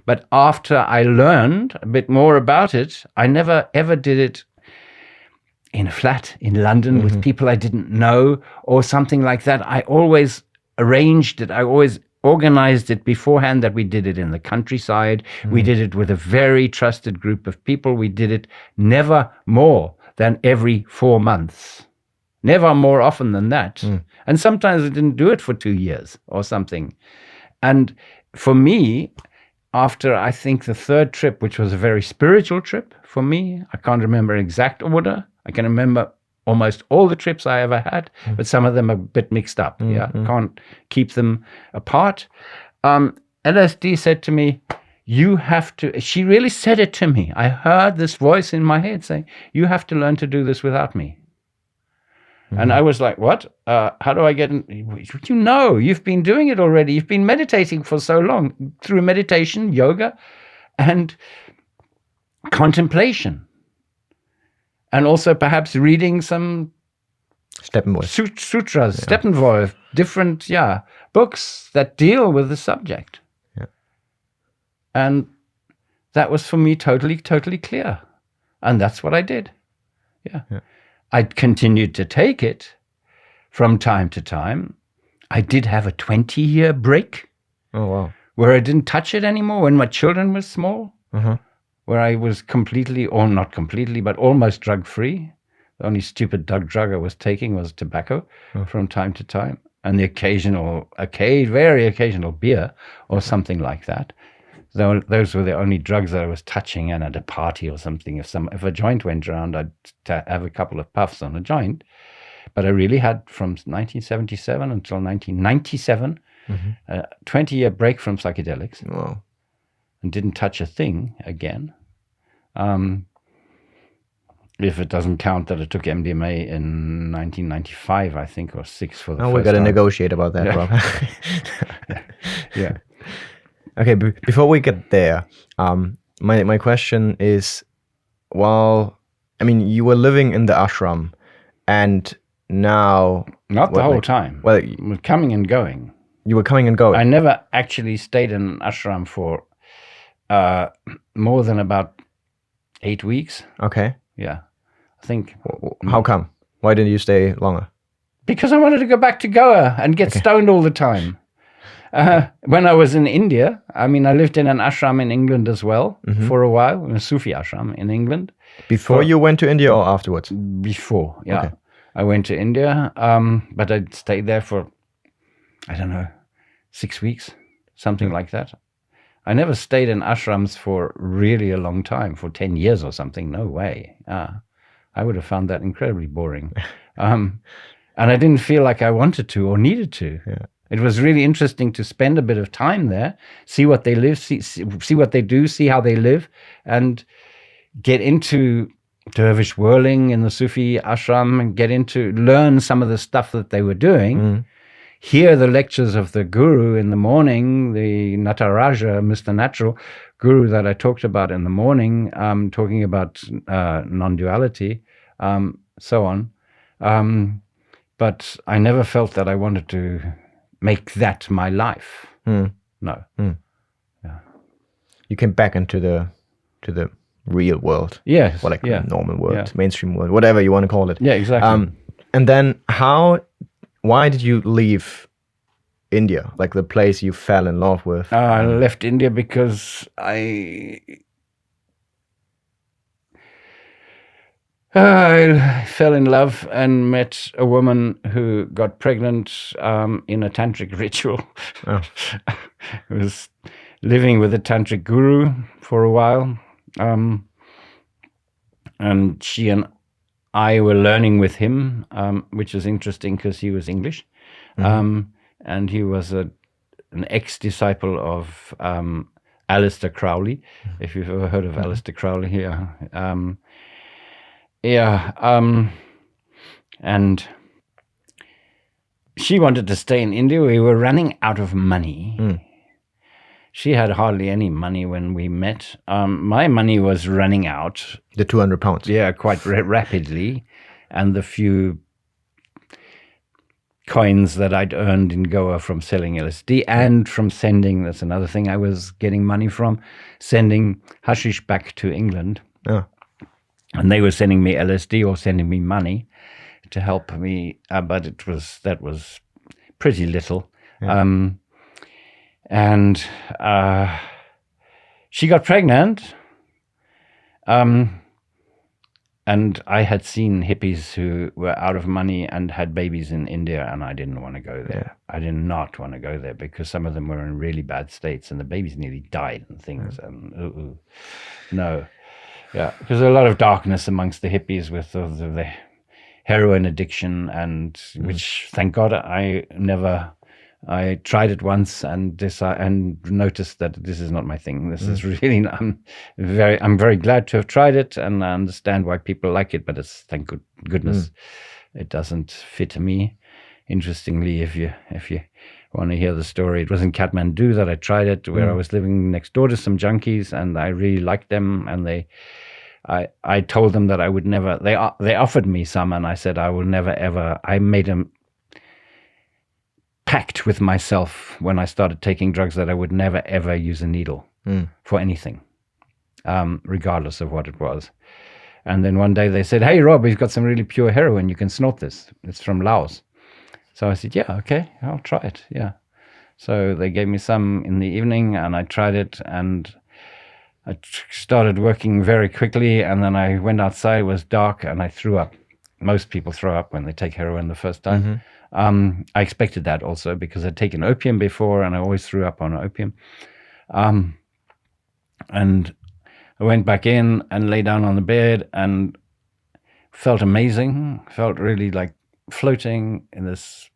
But after I learned a bit more about it, I never ever did it in a flat in London with people I didn't know or something like that. I always arranged it. I always organized it beforehand, that we did it in the countryside. We did it with a very trusted group of people. We did it never more than every 4 months. Never more often than that. And sometimes I didn't do it for 2 years or something. And for me, after I think the third trip, which was a very spiritual trip for me, I can't remember exact order. I can remember almost all the trips I ever had, but some of them are a bit mixed up. Can't keep them apart. LSD said to me, you have to, she really said it to me. I heard this voice in my head saying, you have to learn to do this without me. And I was like, what? How do I get in? You've been doing it already. You've been meditating for so long through meditation, yoga, and contemplation. And also perhaps reading some sutras, Steppenwolf, different books that deal with the subject. And that was for me totally clear. And that's what I did. I continued to take it from time to time. I did have a 20-year break.
Oh, wow.
Where I didn't touch it anymore when my children were small. Where I was completely, or not completely, but almost drug-free. The only stupid drug I was taking was tobacco from time to time, and the very occasional beer or something like that. Those were the only drugs that I was touching, and at a party or something, if a joint went around, I'd have a couple of puffs on a joint. But I really had, from 1977 until 1997, a 20-year break from psychedelics.
Wow.
And didn't touch a thing again. if it doesn't count that I took MDMA in 1995, I think, or 6 for the
Oh,
first
we got to
time.
negotiate about that,
Yeah.
Rob.
Yeah.
Okay, before we get there, my question is, well, I mean, you were living in the ashram, and now
Not the whole time.
Well,
It was coming and going.
you were coming and going.
I never actually stayed in an ashram for more than about 8 weeks.
Okay.
Yeah, I think.
How come? Why didn't you stay longer?
Because I wanted to go back to Goa and get stoned all the time. When I was in India, I mean, I lived in an ashram in England as well for a while, a Sufi ashram in England.
Before you went to India or afterwards?
Before, yeah.
Okay.
I went to India, but I stayed there for, I don't know, 6 weeks, something like that. I never stayed in ashrams for really a long time, for 10 years or something. No way. I would have found that incredibly boring. And I didn't feel like I wanted to or needed to.
Yeah.
It was really interesting to spend a bit of time there, see what they live, see what they do, see how they live, and get into dervish whirling in the Sufi ashram and learn some of the stuff that they were doing. Hear the lectures of the guru in the morning, the Nataraja, Mr. Natural guru that I talked about in the morning, talking about non-duality, so on. But I never felt that I wanted to make that my life. No. Yeah.
You came back into the real world.
Yes.
Or like
yeah.
the normal world,
Yeah.
mainstream world, whatever you want to call it.
Yeah, exactly.
And then why did you leave India, like the place you fell in love with?
I left India because I fell in love and met a woman who got pregnant in a tantric ritual.
Oh.
I was living with a tantric guru for a while, and she and I were learning with him, which was interesting because he was English, and he was an ex-disciple of Aleister Crowley, if you've ever heard of Aleister Crowley here. And she wanted to stay in India. We were running out of money. She had hardly any money when we met. My money was running out.
The 200 pounds.
Yeah, quite rapidly. And the few coins that I'd earned in Goa from selling LSD and from sending, that's another thing I was getting money from, sending hashish back to England.
Oh.
And they were sending me LSD or sending me money to help me, but that was pretty little.
Yeah.
And she got pregnant, and I had seen hippies who were out of money and had babies in India, and I didn't want to go there. Yeah. I did not want to go there because some of them were in really bad states, and the babies nearly died and things. And no. Yeah, because there's a lot of darkness amongst the hippies with the heroin addiction, and which, thank God, I tried it once and noticed that this is not my thing. This is really, I'm very glad to have tried it, and I understand why people like it, but it's, thank goodness, it doesn't fit me. Interestingly, if you want to hear the story, it was in Kathmandu that I tried it, where I was living next door to some junkies, and I really liked them, and I told them that I would never, they offered me some, and I said I will never ever, I made a pact with myself when I started taking drugs that I would never ever use a needle for anything, regardless of what it was. And then one day they said, "Hey Rob, we've got some really pure heroin, you can snort this, it's from Laos." So I said, "Yeah, okay, I'll try it." Yeah. So they gave me some in the evening, and I tried it, and I started working very quickly, and then I went outside, it was dark, and I threw up. Most people throw up when they take heroin the first time. I expected that also because I'd taken opium before, and I always threw up on opium. And I went back in and lay down on the bed and felt amazing, felt really like floating in this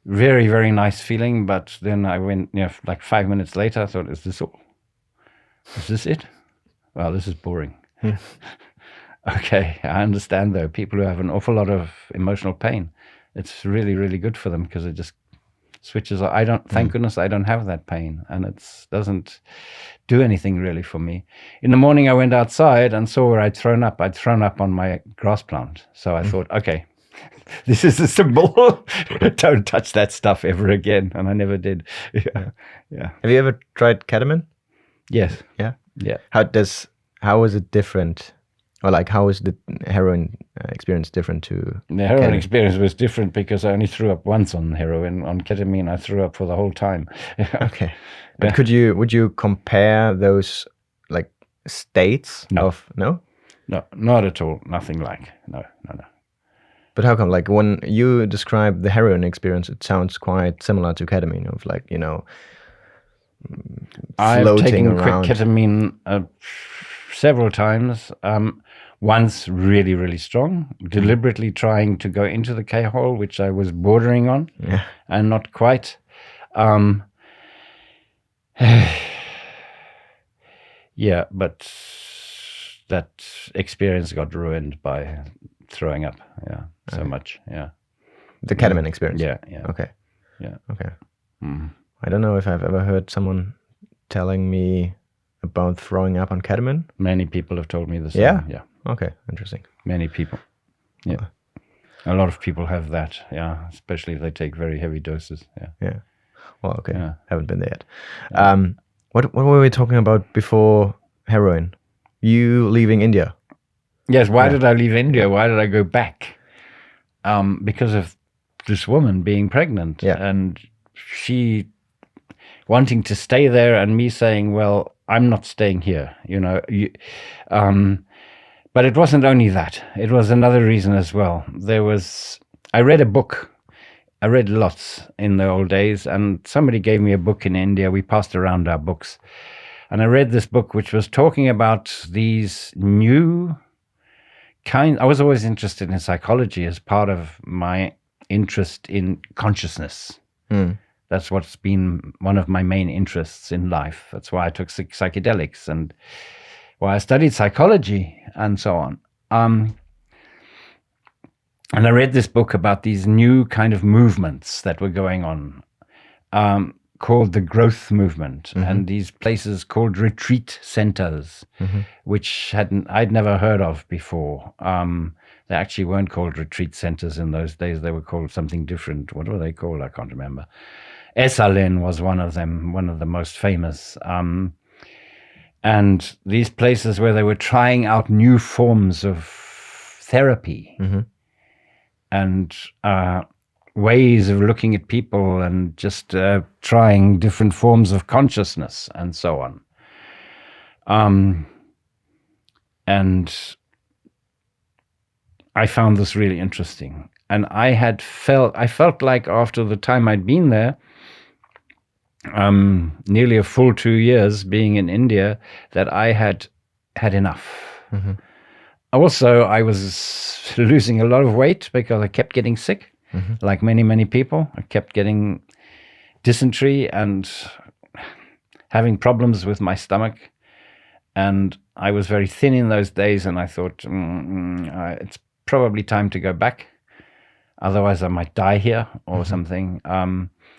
very, very nice feeling. But then I went, like 5 minutes later, I thought, is this all? Is this it? Well, this is boring. Okay, I understand though. People who have an awful lot of emotional pain, it's really, really good for them because it just switches. I don't, thank goodness I don't have that pain, and it doesn't do anything really for me. In the morning I went outside and saw where I'd thrown up. I'd thrown up on my grass plant. So I thought, okay, this is a symbol. Don't touch that stuff ever again. And I never did. Yeah.
Have you ever tried ketamine?
Yes.
Yeah.
Yeah.
How is it different? Or like, how is the heroin experience different to
The heroin
ketamine?
experience was different because I only threw up once on heroin. On ketamine, I threw up for the whole time.
Okay. But would you compare those like states of, no?
No, not at all. Nothing like, no.
But how come? Like when you describe the heroin experience, it sounds quite similar to ketamine, of like,
I've
floating
taken
around.
ketamine several times. Once really, really strong, deliberately trying to go into the K-hole, which I was bordering on, and not quite. Yeah, but that experience got ruined by throwing up. Yeah, so much. Yeah.
The ketamine experience.
Yeah.
Okay.
Yeah.
Okay.
Mm.
I don't know if I've ever heard someone telling me about throwing up on ketamine.
Many people have told me the same.
Yeah?
Yeah.
Okay, interesting.
Many people. Yeah. A lot of people have that. Yeah. Especially if they take very heavy doses. Yeah.
Yeah. Well, okay.
Yeah.
Haven't been there yet. What were we talking about before heroin? You leaving India?
Yes. Why did I leave India? Why did I go back? Because of this woman being pregnant and she wanting to stay there and me saying, well, I'm not staying here, but it wasn't only that. It was another reason as well. I read a book. I read lots in the old days, and somebody gave me a book in India. We passed around our books. And I read this book, which was talking about these new I was always interested in psychology as part of my interest in consciousness. That's what's been one of my main interests in life. That's why I took psychedelics and why I studied psychology and so on. And I read this book about these new kind of movements that were going on, called the growth movement, and these places called retreat centers, which I'd never heard of before. They actually weren't called retreat centers in those days. They were called something different. What were they called? I can't remember. Esalen was one of them, one of the most famous. And these places where they were trying out new forms of therapy and ways of looking at people and just trying different forms of consciousness and so on. And I found this really interesting. And I felt like after the time I'd been there, nearly a full 2 years being in India, that I had enough. Also, I was losing a lot of weight because I kept getting sick, like many, many people. I kept getting dysentery and having problems with my stomach. And I was very thin in those days, and I thought, it's probably time to go back. Otherwise, I might die here or something.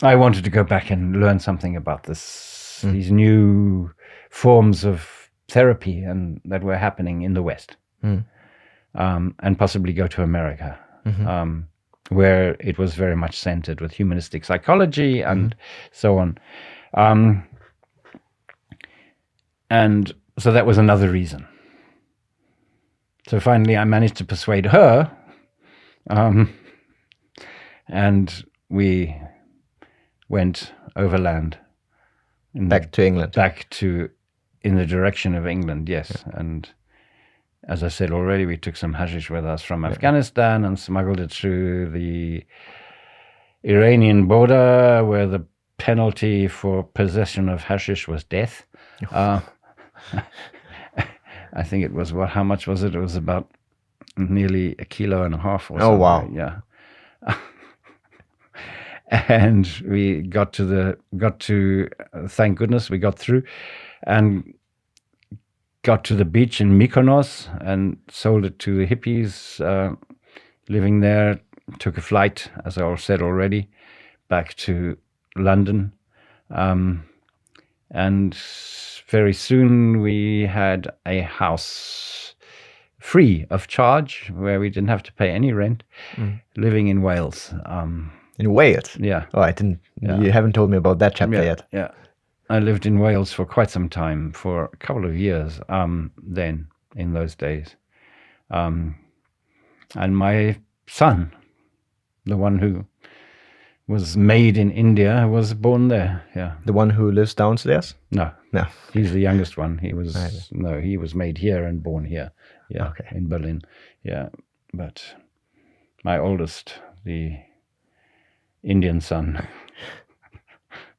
I wanted to go back and learn something about these new forms of therapy and that were happening in the West. And possibly go to America, where it was very much centered with humanistic psychology and so on. And so that was another reason. So finally I managed to persuade her, and we went overland.
Back to England.
In the direction of England, yes. Yeah. And as I said already, we took some hashish with us from Afghanistan and smuggled it through the Iranian border, where the penalty for possession of hashish was death. I think it was, how much was it? It was about nearly 1.5 kilos or something.
Oh, wow.
Yeah. And we got to thank goodness we got through and got to the beach in Mykonos and sold it to the hippies living there. Took a flight, as I said already, back to London. And very soon we had a house free of charge where we didn't have to pay any rent, living in Wales.
In Wales?
Yeah.
Oh, I didn't. Yeah. You haven't told me about that chapter yet.
Yeah. I lived in Wales for quite some time, for a couple of years then, in those days. And my son, the one who was made in India, was born there. Yeah.
The one who lives downstairs?
No. He's the youngest one. He was he was made here and born here. Yeah.
Okay.
In Berlin. Yeah. But my oldest, the Indian son.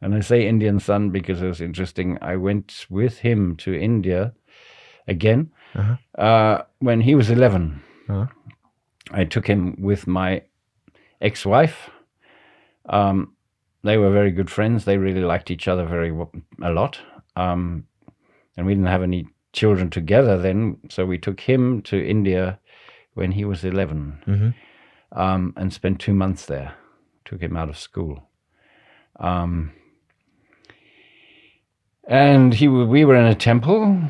And I say Indian son because it was interesting. I went with him to India again when he was 11. I took him with my ex-wife. They were very good friends. They really liked each other a lot. And we didn't have any children together then, so we took him to India when he was 11 and spent 2 months there. Took him out of school. And we were in a temple,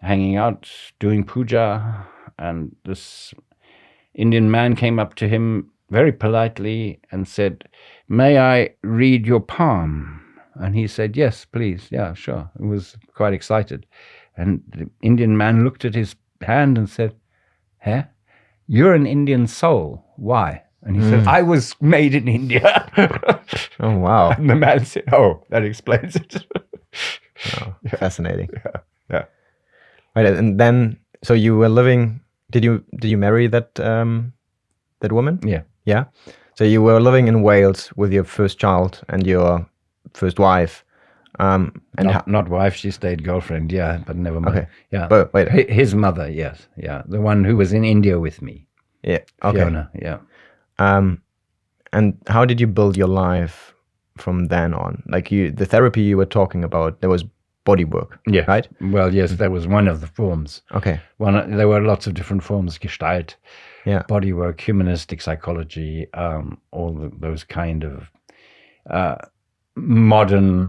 hanging out, doing puja, and this Indian man came up to him very politely and said, "May I read your palm?" And he said, "Yes, please. Yeah, sure." He was quite excited. And the Indian man looked at his hand and said, "Huh? You're an Indian soul. Why?" And he said, "I was made in India."
Oh, wow.
And the man said, "Oh, that explains it."
Oh, fascinating.
Yeah.
Right, and then, so you were living, did you marry that woman?
Yeah.
Yeah? So you were living in Wales with your first child and your first wife.
Not wife, she stayed girlfriend, yeah, but never mind.
Okay.
Yeah.
But wait.
His mother, yes. Yeah. The one who was in India with me.
Yeah. Okay.
Fiona, yeah.
And how did you build your life from then on? Like the therapy you were talking about, there was body work,
yeah,
right?
Well, yes, that was one of the forms.
Okay.
There were lots of different forms: Gestalt,
yeah,
body work, humanistic psychology, all those kind of modern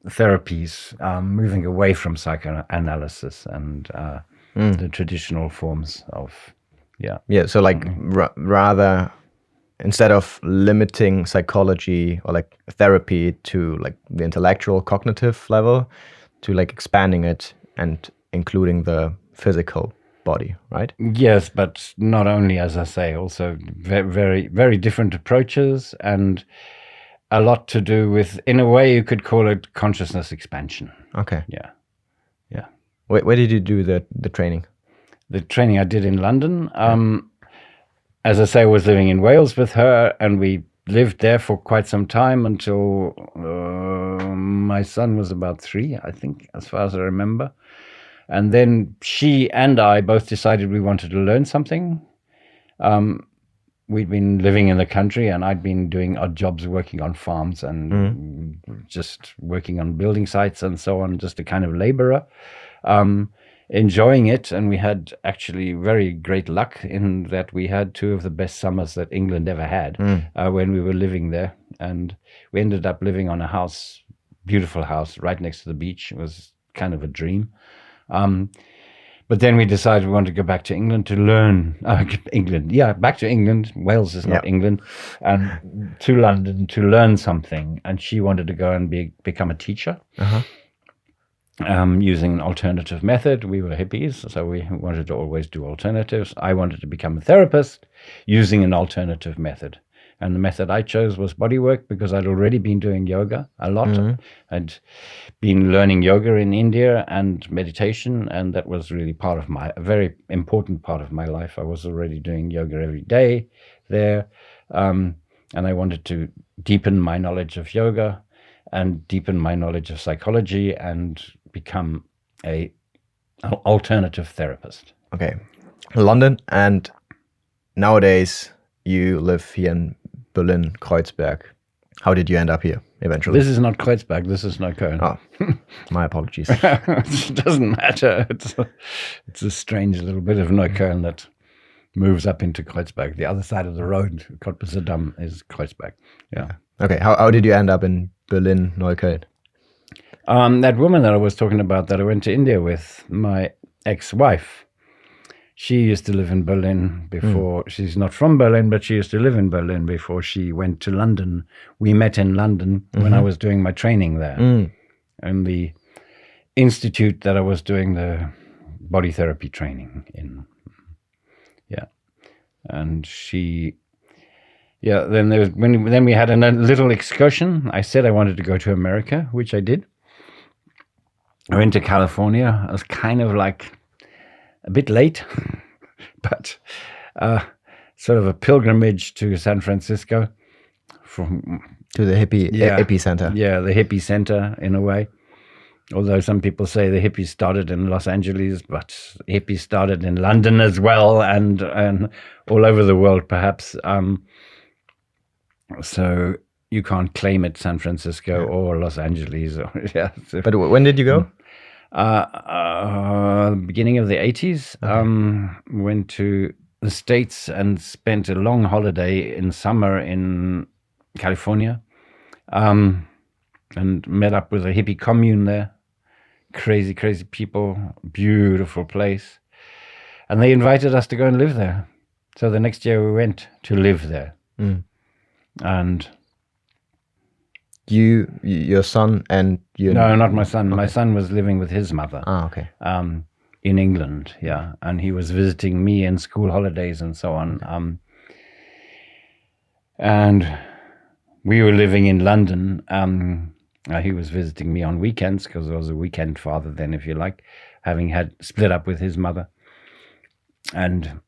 therapies, moving away from psychoanalysis and the traditional forms of,
yeah. So like rather, instead of limiting psychology or like therapy to like the intellectual cognitive level, to like expanding it and including the physical body, right?
Yes, but not only, as I say, also very, very different approaches, and a lot to do with, in a way, you could call it consciousness expansion.
Okay.
Yeah.
Where did you do the training?
The training I did in London. As I say, I was living in Wales with her, and we lived there for quite some time until my son was about 3, I think, as far as I remember. And then she and I both decided we wanted to learn something. We'd been living in the country, and I'd been doing odd jobs, working on farms and just working on building sites and so on, just a kind of laborer. Enjoying it, and we had actually very great luck in that we had 2 of the best summers that England ever had when we were living there, and we ended up living on a house, beautiful house, right next to the beach. It was kind of a dream. But then we decided we wanted to go back to England to learn. Back to England. Wales is not England, and to London to learn something. And she wanted to go and become a teacher. Using an alternative method. We were hippies, so we wanted to always do alternatives. I wanted to become a therapist using an alternative method. And the method I chose was bodywork because I'd already been doing yoga a lot. I'd been learning yoga in India and meditation, and that was really a very important part of my life. I was already doing yoga every day there, and I wanted to deepen my knowledge of yoga and deepen my knowledge of psychology and become an alternative therapist.
Okay. London, and nowadays you live here in Berlin, Kreuzberg. How did you end up here? eventually.
This is not Kreuzberg. This is Neukölln.
Oh, my apologies.
It doesn't matter. It's a strange little bit of Neukölln that moves up into Kreuzberg. The other side of the road, Cottbusser is Kreuzberg. Yeah.
Okay. How did you end up in Berlin, Neukölln?
That woman that I was talking about that I went to India with, my ex-wife, she used to live in Berlin before. She's not from Berlin, but she used to live in Berlin before she went to London. We met in London when I was doing my training there. And the institute that I was doing the body therapy training in. Yeah. And she... Yeah, then then we had a little excursion. I said I wanted to go to America, which I did. I went to California. I was kind of like a bit late, but sort of a pilgrimage to San Francisco.
To the hippie epicenter.
Yeah, the hippie center in a way. Although some people say the hippies started in Los Angeles, but hippies started in London as well, and all over the world perhaps. So you can't claim it San Francisco or Los Angeles.
But when did you go?
Beginning of the 80s. Went to the States and spent a long holiday in summer in California, and met up with a hippie commune there. Crazy people, beautiful place. And they invited us to go and live there. So the next year we went to live there. And your son and you? No, not my son. Okay. My son was living with his mother.
Okay.
In England, yeah, and he was visiting me in school holidays and so on. Okay. And we were living in London. He was visiting me on weekends because I was a weekend father then, if you like, having had split up with his mother, and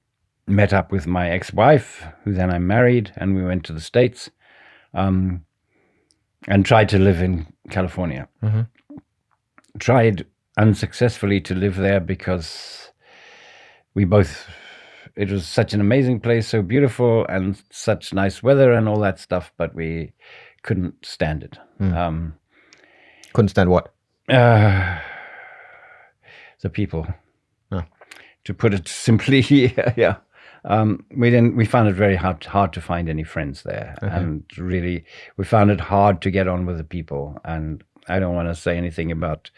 met up with my ex-wife, who then I married, and we went to the States, and tried to live in California. Tried unsuccessfully to live there because it was such an amazing place, so beautiful, and such nice weather and all that stuff, but we couldn't stand it.
Couldn't stand what?
The people.
Oh.
To put it simply, yeah. We found it very hard to find any friends there. Okay. And really, we found it hard to get on with the people. And I don't want to say anything about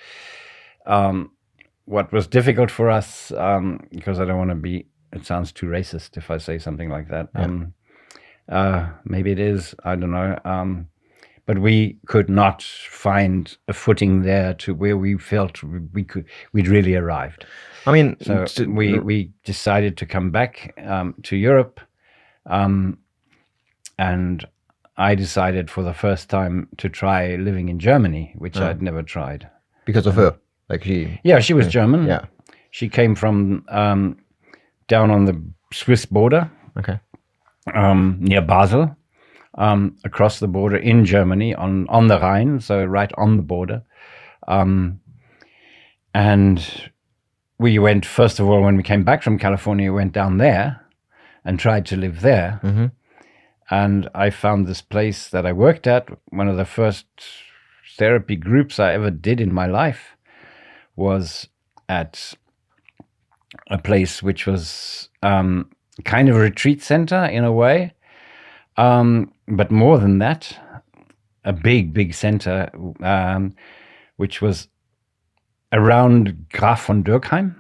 what was difficult for us, because I don't want to be, it sounds too racist if I say something like that. Yeah. Maybe it is, I don't know. But we could not find a footing there to where we felt we'd really arrived.
I mean,
so we decided to come back to Europe, and I decided for the first time to try living in Germany, which I'd never tried.
Because of her, like she.
Yeah, she was German.
Yeah,
she came from down on the Swiss border.
Okay.
Near Basel, across the border in Germany on the Rhine, so right on the border, and. We went, first of all, when we came back from California, we went down there and tried to live there. And I found this place that I worked at. One of the first therapy groups I ever did in my life was at a place which was kind of a retreat center in a way. But more than that, a big center, which was around Graf von Dürkheim,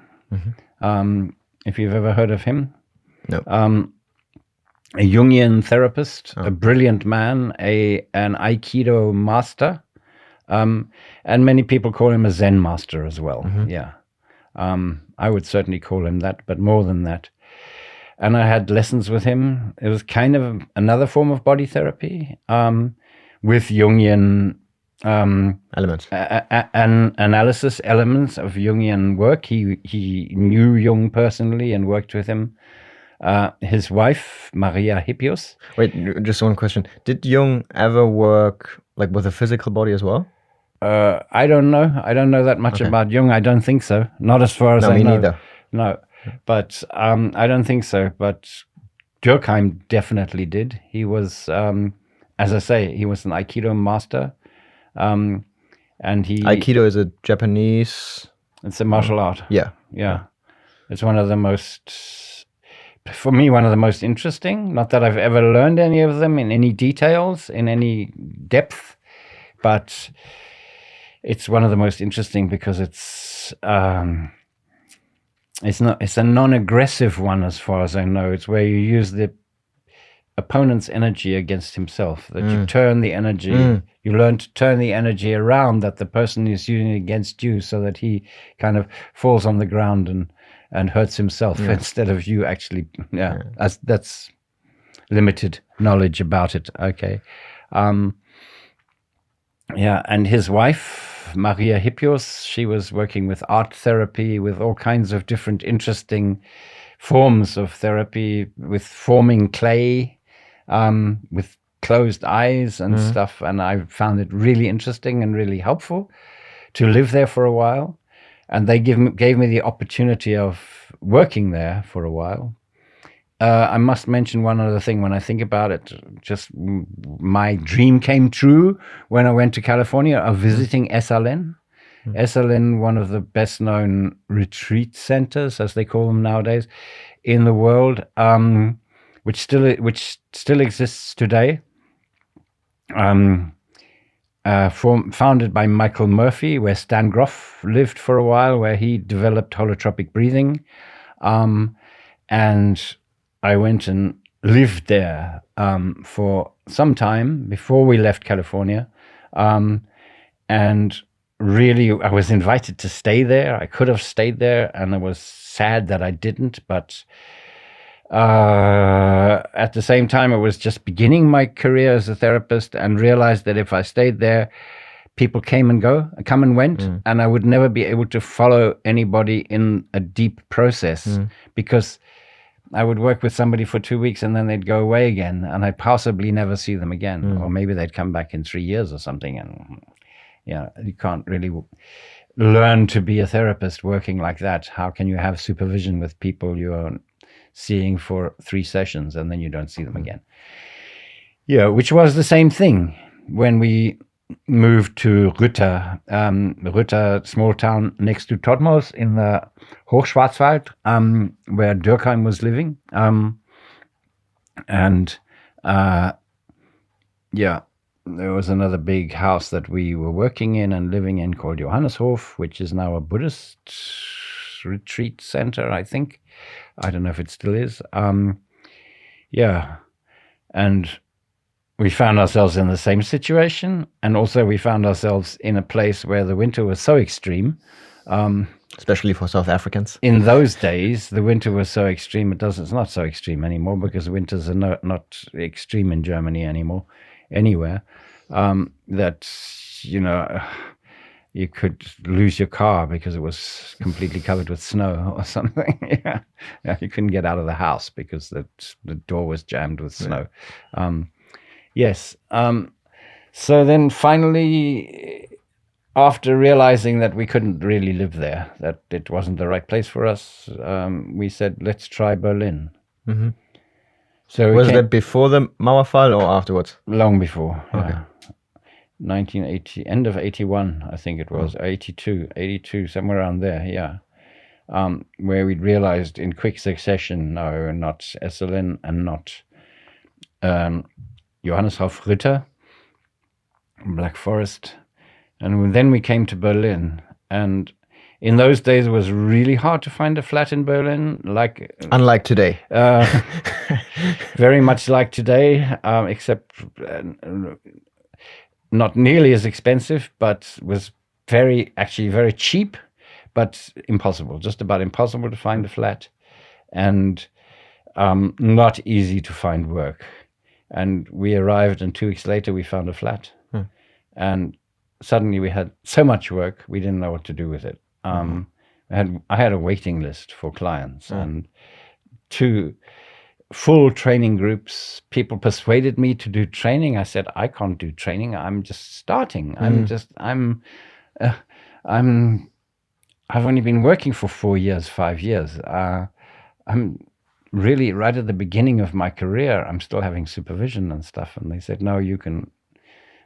if you've ever heard of him.
No.
A Jungian therapist, a brilliant man, an Aikido master, and many people call him a Zen master as well. Yeah. I would certainly call him that, but more than that. And I had lessons with him. It was kind of another form of body therapy, with Jungian
elements,
analysis elements of Jungian work. He knew Jung personally and worked with him. His wife, Maria Hippius.
Wait, just one question. Did Jung ever work like with a physical body as well?
I don't know. I don't know that much about Jung. I don't think so. Not as far as I know.
Me neither.
No, but I don't think so. But Durkheim definitely did. He was, as I say, he was an Aikido master. And
Aikido is a Japanese.
It's a martial art.
Yeah.
It's one of the most, for me, one of the most interesting. Not that I've ever learned any of them in any details, in any depth, but it's one of the most interesting because it's a non-aggressive one as far as I know. It's where you use the opponent's energy against himself, that you turn the energy, you learn to turn the energy around that the person is using against you so that he kind of falls on the ground and hurts himself instead of you actually, that's limited knowledge about it. Okay. And his wife, Maria Hippius, she was working with art therapy, with all kinds of different interesting forms of therapy, with forming clay, with closed eyes and stuff. And I found it really interesting and really helpful to live there for a while. And they gave me the opportunity of working there for a while. I must mention one other thing when I think about it. Just my dream came true when I went to California of visiting SLN. SLN, one of the best known retreat centers, as they call them nowadays, in the world, which still exists today. Founded by Michael Murphy, where Stan Groff lived for a while, where he developed holotropic breathing. And I went and lived there for some time before we left California. And really, I was invited to stay there. I could have stayed there, and I was sad that I didn't. But at the same time, I was just beginning my career as a therapist and realized that if I stayed there, people come and went, and I would never be able to follow anybody in a deep process because I would work with somebody for 2 weeks and then they'd go away again, and I'd possibly never see them again. Or maybe they'd come back in 3 years or something. And you can't really learn to be a therapist working like that. How can you have supervision with people you're seeing for 3 sessions and then you don't see them again? Which was the same thing when we moved to Rutter, small town next to Todmos in the Hochschwarzwald, where Durkheim was living. There was another big house that we were working in and living in called Johanneshof, which is now a Buddhist retreat center, I think. I don't know if it still is. And we found ourselves in the same situation. And also we found ourselves in a place where the winter was so extreme.
Especially for South Africans.
In those days, the winter was so extreme. It's not so extreme anymore because winters are not extreme in Germany anymore, anywhere. That, you could lose your car because it was completely covered with snow or something. You couldn't get out of the house because the door was jammed with snow. So then finally, after realizing that we couldn't really live there, that it wasn't the right place for us, we said, let's try Berlin. So
was that before the Mauerfall or afterwards?
Long before.
Okay.
1980, end of 81, I think it was, 82, somewhere around there, where we'd realized in quick succession, no, not SLN and not Johanneshof Ritter, Black Forest. And then we came to Berlin. And in those days, it was really hard to find a flat in Berlin.
Unlike today.
Very much like today, except not nearly as expensive, but was very cheap, but impossible, just about impossible to find a flat, and not easy to find work. And we arrived, and 2 weeks later we found a flat. And suddenly we had so much work, we didn't know what to do with it. I had a waiting list for clients, and 2 full training groups. People persuaded me to do training. I said, I can't do training. I'm just starting. I've only been working for 4 years, 5 years. I'm really right at the beginning of my career. I'm still having supervision and stuff. And they said, no,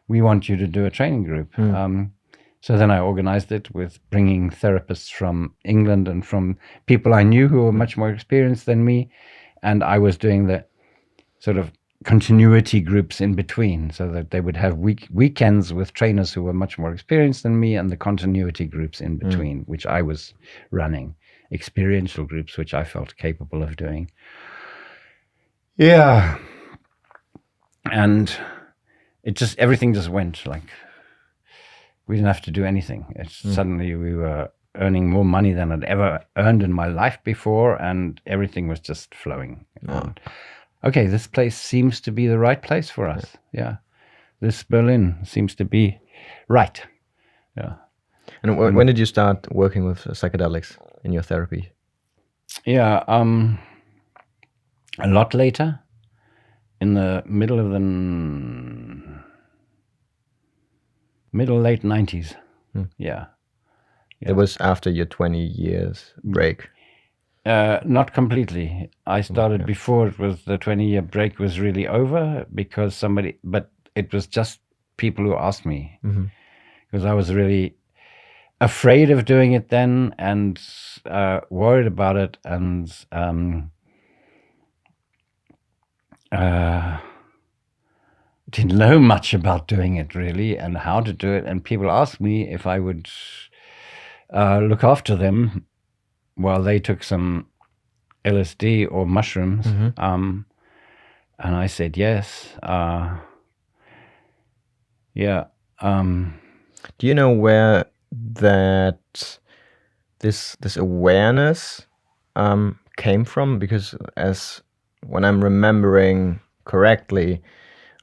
we want you to do a training group. So then I organized it with bringing therapists from England and from people I knew who were much more experienced than me. And I was doing the sort of continuity groups in between, so that they would have weekends with trainers who were much more experienced than me, and the continuity groups in between, which I was running, experiential groups, which I felt capable of doing. Yeah. And everything just went like, we didn't have to do anything. Suddenly we were earning more money than I'd ever earned in my life before, and everything was just flowing. And, okay, this place seems to be the right place for us. Yeah. This Berlin seems to be right. Yeah.
And when did you start working with psychedelics in your therapy?
Yeah, a lot later, in the middle of the late 90s. Yeah.
It was after your 20 years break.
Not completely. I started before the 20-year break was really over, because but it was just people who asked me, because I was really afraid of doing it then, and worried about it, and didn't know much about doing it really, and how to do it. And people asked me if I would look after them while they took some LSD or mushrooms. And I said yes. Yeah.
Do you know where this awareness came from? Because when I'm remembering correctly,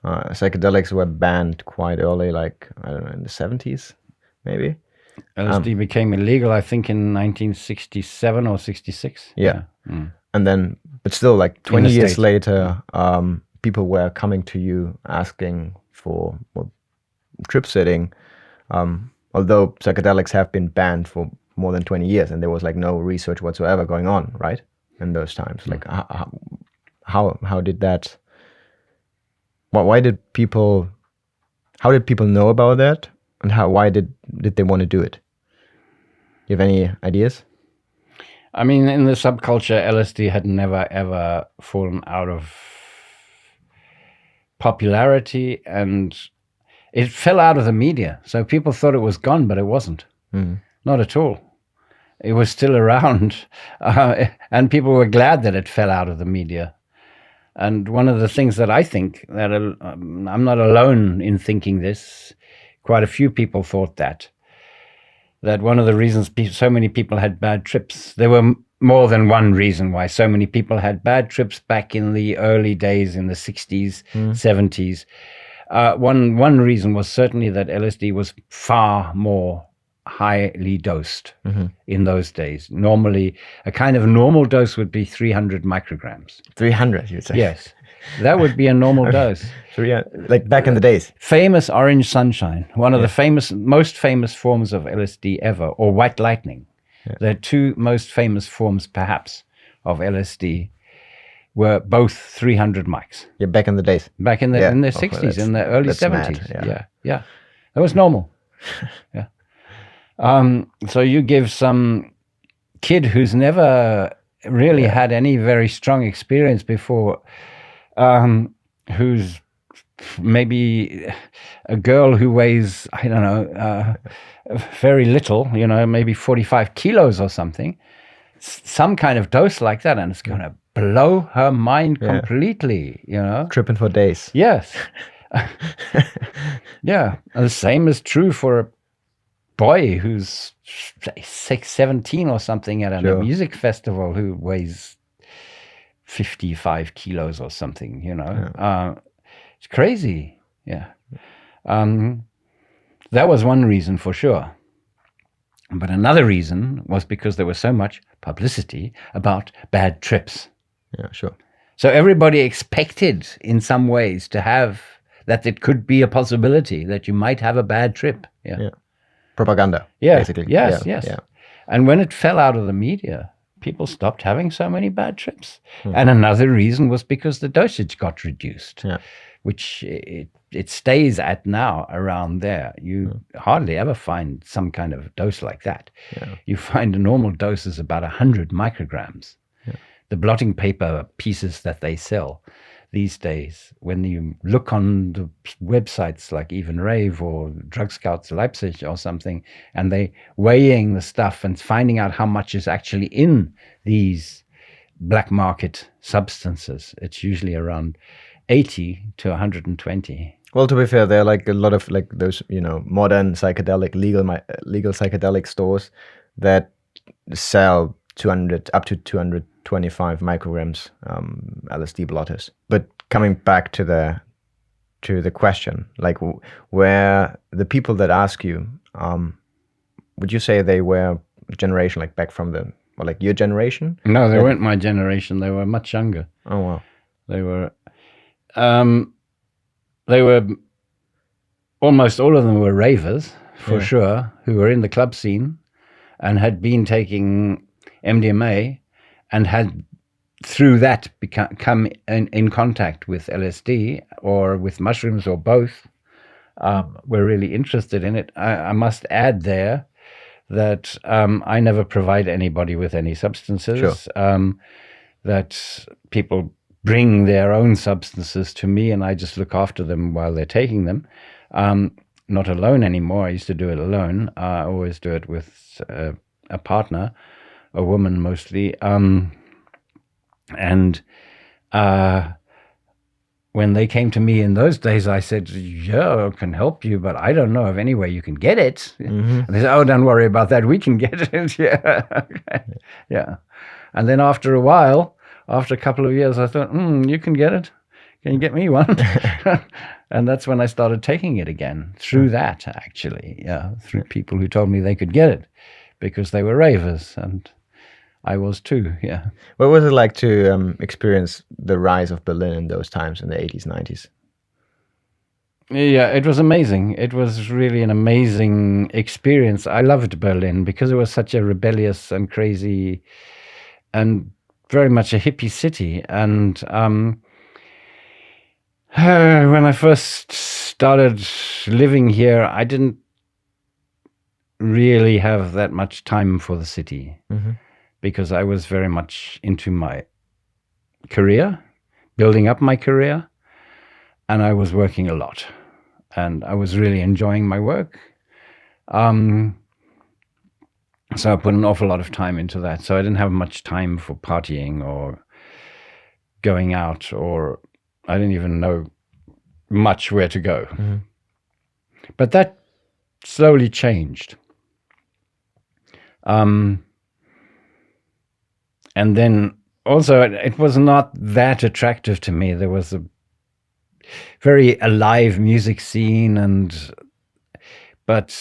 psychedelics were banned quite early, like, I don't know, in the 70s, maybe?
LSD became illegal, I think, in 1967 or 66.
Yeah. And then, but still, like 20 years later, people were coming to you asking for trip sitting, although psychedelics have been banned for more than 20 years, and there was like no research whatsoever going on, right? In those times. Like, how did that... How did people know about that, and why did they want to do it? Do you have any ideas?
I mean, in the subculture, LSD had never ever fallen out of popularity, and it fell out of the media. So people thought it was gone, but it wasn't. Not at all. It was still around, and people were glad that it fell out of the media. And one of the things that I think, that I'm not alone in thinking this, quite a few people thought that one of the reasons so many people had bad trips, there were more than one reason why so many people had bad trips back in the early days, in the 60s, 70s. One reason was certainly that LSD was far more highly dosed in those days. Normally, a kind of normal dose would be 300 micrograms.
300, you'd say?
Yes. That would be a normal dose.
Like back in the days.
Famous orange sunshine, one of the most famous forms of LSD ever, or white lightning. The two most famous forms, perhaps, of LSD were both 300 mics.
Yeah, back in the days.
Back in the 60s, in the early 70s. Yeah. That was normal. Yeah. So you give some kid who's never really had any very strong experience before, who's maybe a girl who weighs, I don't know, very little, maybe 45 kilos or something, some kind of dose like that, and it's going to blow her mind completely,
Tripping for days.
Yes. Yeah. And the same is true for a boy who's 17 or something at a music festival, who weighs 55 kilos or something, it's crazy. Yeah. That was one reason for sure. But another reason was because there was so much publicity about bad trips.
Yeah, sure.
So everybody expected in some ways to have that it could be a possibility that you might have a bad trip. Yeah.
Propaganda,
yeah.
basically.
Yes. And when it fell out of the media, people stopped having so many bad trips. And another reason was because the dosage got reduced, which it stays at now around there. You hardly ever find some kind of dose like that. You find a normal dose is about 100 micrograms. The blotting paper pieces that they sell these days, when you look on the websites like Even Rave or Drug Scouts Leipzig or something, and they weighing the stuff and finding out how much is actually in these black market substances, it's usually around 80 to 120.
Well, to be fair, there are like a lot of like those, modern psychedelic, legal psychedelic stores that sell 200 up to 225 micrograms LSD blotters. But coming back to the question, like where the people that ask you, would you say they were generation like back from like your generation?
No, they weren't my generation. They were much younger.
Oh wow.
They were almost all of them were ravers for sure, who were in the club scene and had been taking MDMA and had through that come in contact with LSD or with mushrooms or both. Were really interested in it. I must add there that I never provide anybody with any substances. That people bring their own substances to me and I just look after them while they're taking them. Not alone anymore. I used to do it alone. I always do it with a partner, a woman mostly. When they came to me in those days, I said, I can help you, but I don't know of any way you can get it. And they said, oh, don't worry about that. We can get it. Yeah. And then after a while, after a couple of years, I thought, you can get it. Can you get me one? And that's when I started taking it again, through that, actually. Yeah, through people who told me they could get it because they were ravers, and I was too, yeah.
What was it like to experience the rise of Berlin in those times, in the 80s, 90s?
Yeah, it was amazing. It was really an amazing experience. I loved Berlin because it was such a rebellious and crazy and very much a hippie city. And when I first started living here, I didn't really have that much time for the city. Because I was very much into my career, building up my career, and I was working a lot. And I was really enjoying my work. So I put an awful lot of time into that. So I didn't have much time for partying or going out, or I didn't even know much where to go. But that slowly changed. And then also, it was not that attractive to me. There was a very alive music scene, but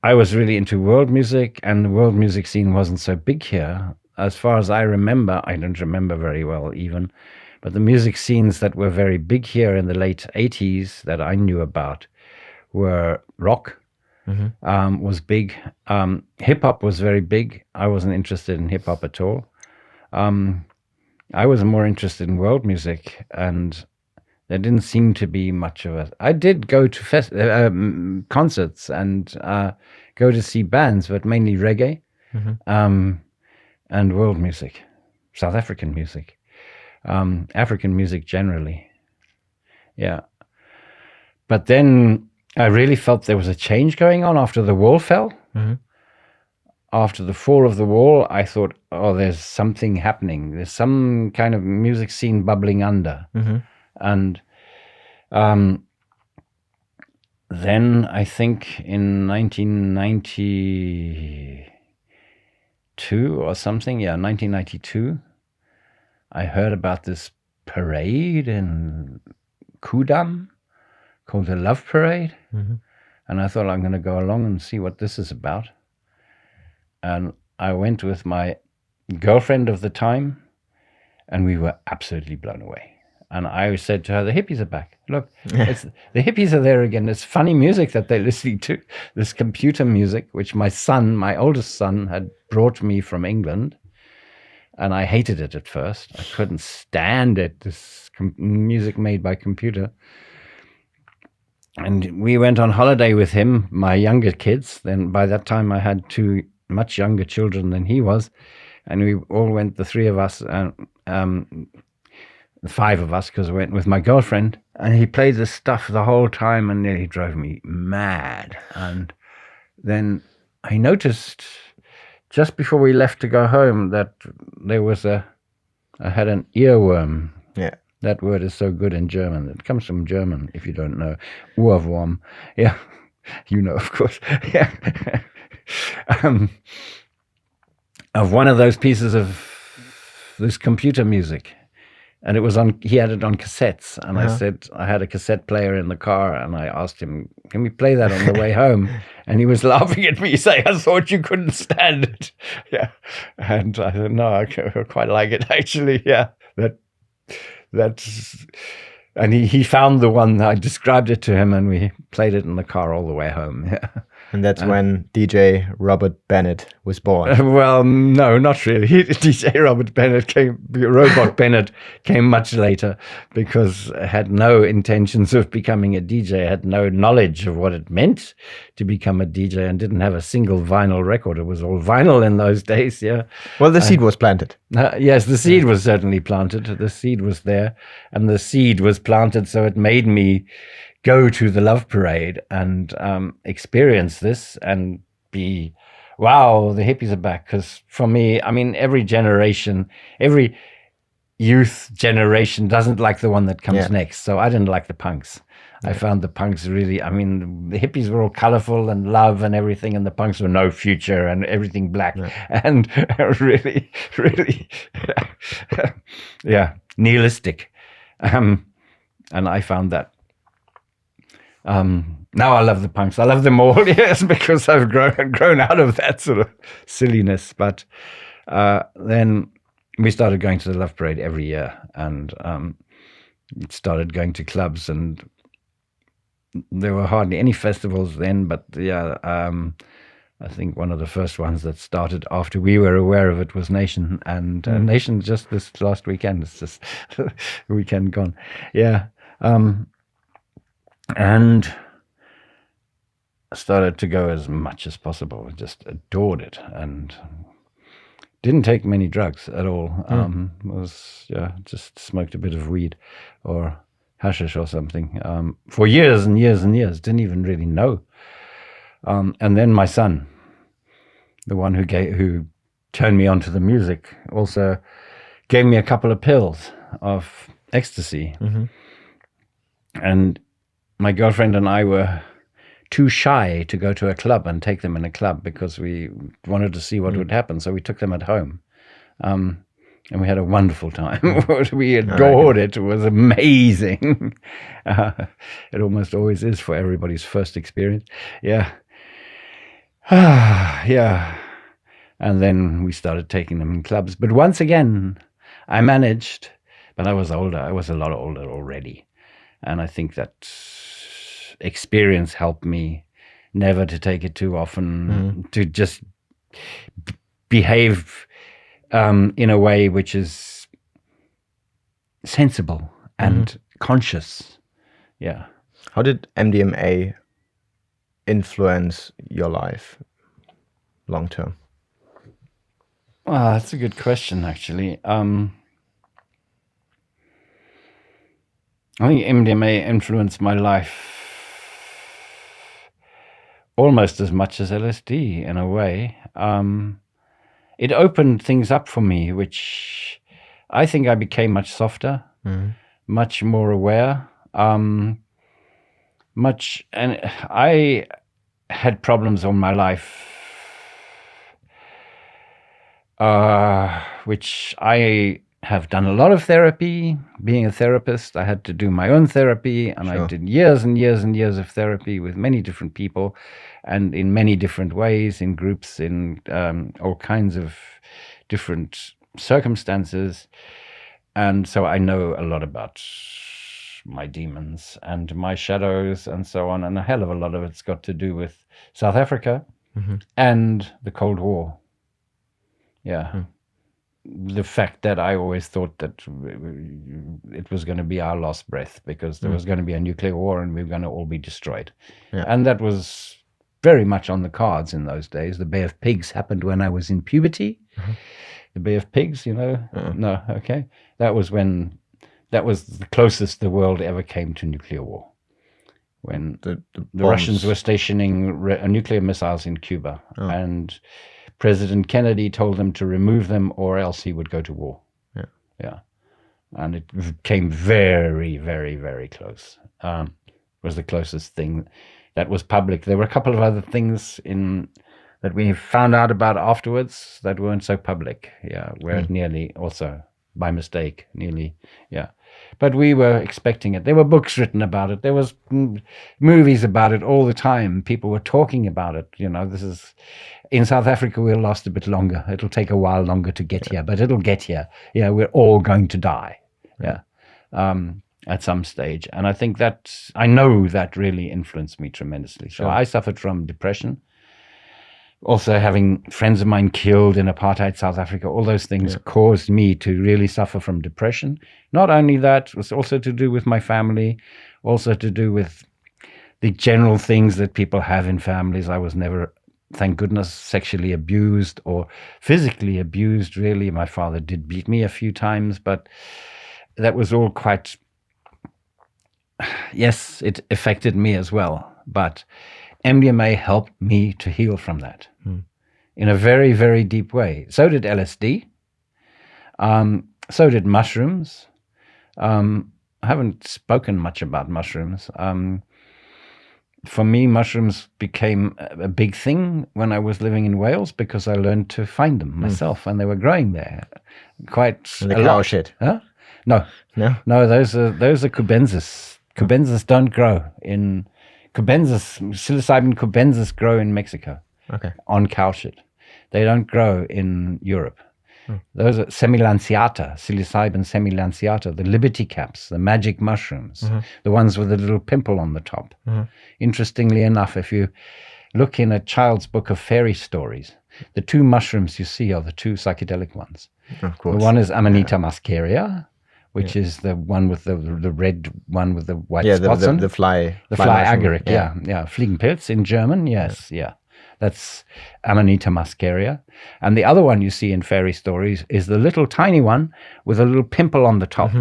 I was really into world music, and the world music scene wasn't so big here. As far as I remember, I don't remember very well even, but the music scenes that were very big here in the late 80s that I knew about were rock. Was big. Hip hop was very big. I wasn't interested in hip hop at all. I was more interested in world music, and there didn't seem to be much of it. I did go to concerts and go to see bands, but mainly reggae and world music, South African music, African music generally. Yeah. But then I really felt there was a change going on after the wall fell. After the fall of the wall, I thought, oh, there's something happening. There's some kind of music scene bubbling under. And then I think in 1992 or something, 1992, I heard about this parade in Kudam called the Love Parade. And I thought, I'm going to go along and see what this is about. And I went with my girlfriend of the time, and we were absolutely blown away. And I said to her, the hippies are back. Look, the hippies are there again. It's funny music that they're listening to, this computer music, which my oldest son, had brought me from England. And I hated it at first. I couldn't stand it, this music made by computer. And we went on holiday with him, my younger kids. Then by that time I had 2 much younger children than he was. And we all went, the 3 of us, the 5 of us, because I went with my girlfriend, and he played this stuff the whole time and nearly drove me mad. And then I noticed just before we left to go home that there was I had an earworm.
Yeah.
That word is so good in German. It comes from German, if you don't know. Ohrwurm. Yeah. You know, of course. Yeah. Of one of those pieces of this computer music. And it was he had it on cassettes. And I said, I had a cassette player in the car, and I asked him, can we play that on the way home? And he was laughing at me, saying, I thought you couldn't stand it. Yeah. And I said, no, I quite like it, actually. Yeah. That's, and he found the one, I described it to him, and we played it in the car all the way home. Yeah.
And that's when DJ Robert Bennett was born.
Well, no, not really. DJ Robot Bennett came much later, because I had no intentions of becoming a DJ. I had no knowledge of what it meant to become a DJ, and didn't have a single vinyl record. It was all vinyl in those days, yeah.
Well, the seed was planted.
Yes, the seed was certainly planted. The seed was there, and the seed was planted, so it made me go to the Love Parade and experience this and be, wow, the hippies are back. Because for me, I mean, every generation, every youth generation doesn't like the one that comes next. So I didn't like the punks. I found the punks really, I mean, the hippies were all colorful and love and everything, and the punks were no future and everything black. And really, really, yeah, nihilistic. And I found that. Now I love the punks. I love them all, yes, because I've grown out of that sort of silliness. But then we started going to the Love Parade every year, and started going to clubs, and there were hardly any festivals then. But yeah, I think one of the first ones that started after we were aware of it was Nation, and Nation just this last weekend. It's just the weekend gone. Yeah. And I started to go as much as possible. I just adored it, and didn't take many drugs at all. Just smoked a bit of weed or hashish or something for years and years and years. Didn't even really know. And then my son, the one who turned me on to the music, also gave me a couple of pills of ecstasy, and my girlfriend and I were too shy to go to a club and take them in a club, because we wanted to see what would happen. So we took them at home. And we had a wonderful time. We adored it. It was amazing. It almost always is for everybody's first experience. Yeah. Yeah. And then we started taking them in clubs. But once again, I managed, but I was older. I was a lot older already. And I think that experience helped me never to take it too often, to just behave in a way which is sensible and conscious. Yeah.
How did MDMA influence your life long term?
Well, that's a good question, actually. I think MDMA influenced my life almost as much as LSD in a way. It opened things up for me, which I think I became much softer, much more aware, and I had problems all my life, which I have done a lot of therapy. Being a therapist, I had to do my own therapy, and I did years and years and years of therapy with many different people, and in many different ways, in groups, in all kinds of different circumstances. And so I know a lot about my demons and my shadows and so on. And a hell of a lot of it's got to do with South Africa and the Cold War. Yeah. The fact that I always thought that it was going to be our last breath because there was going to be a nuclear war and we were going to all be destroyed.
Yeah.
And that was very much on the cards in those days. The Bay of Pigs happened when I was in puberty. The Bay of Pigs, you know? No, okay. That was the closest the world ever came to nuclear war. When the Russians were stationing nuclear missiles in Cuba. And President Kennedy told them to remove them or else he would go to war. Yeah. And it came very, very, very close. It was the closest thing that was public. There were a couple of other things that we found out about afterwards that weren't so public. Yeah, where nearly also by mistake, nearly. Yeah. But we were expecting it. There were books written about it. There was movies about it all the time. People were talking about it. You know, this is... In South Africa, we'll last a bit longer. It'll take a while longer to get here, but it'll get here. Yeah, we're all going to die. Yeah, at some stage. And I think I know that really influenced me tremendously. So I suffered from depression. Also having friends of mine killed in apartheid South Africa, all those things caused me to really suffer from depression. Not only that, it was also to do with my family, also to do with the general things that people have in families. I was never, thank goodness, sexually abused or physically abused, really. My father did beat me a few times, but that was all quite... Yes, it affected me as well, but MDMA helped me to heal from that in a very, very deep way. So did LSD. So did mushrooms. I haven't spoken much about mushrooms. For me, mushrooms became a big thing when I was living in Wales because I learned to find them myself, and they were growing there quite
the
a
cow
lot.
shit.
Huh? No, those are cubensis. Cubensis don't grow in psilocybin cubensis grow in Mexico. Okay. On cow shit. They don't grow in Europe. Those are semilanciata, psilocybin semilanciata, the liberty caps, the magic mushrooms, the ones with a little pimple on the top. Interestingly enough, if you look in a child's book of fairy stories, the two mushrooms you see are the two psychedelic ones.
Of course.
The one is Amanita muscaria, which is the one with the red one with the white spots on.
The fly
agaric, yeah. Fliegenpilz in German, yes, yeah. That's Amanita muscaria. And the other one you see in fairy stories is the little tiny one with a little pimple on the top,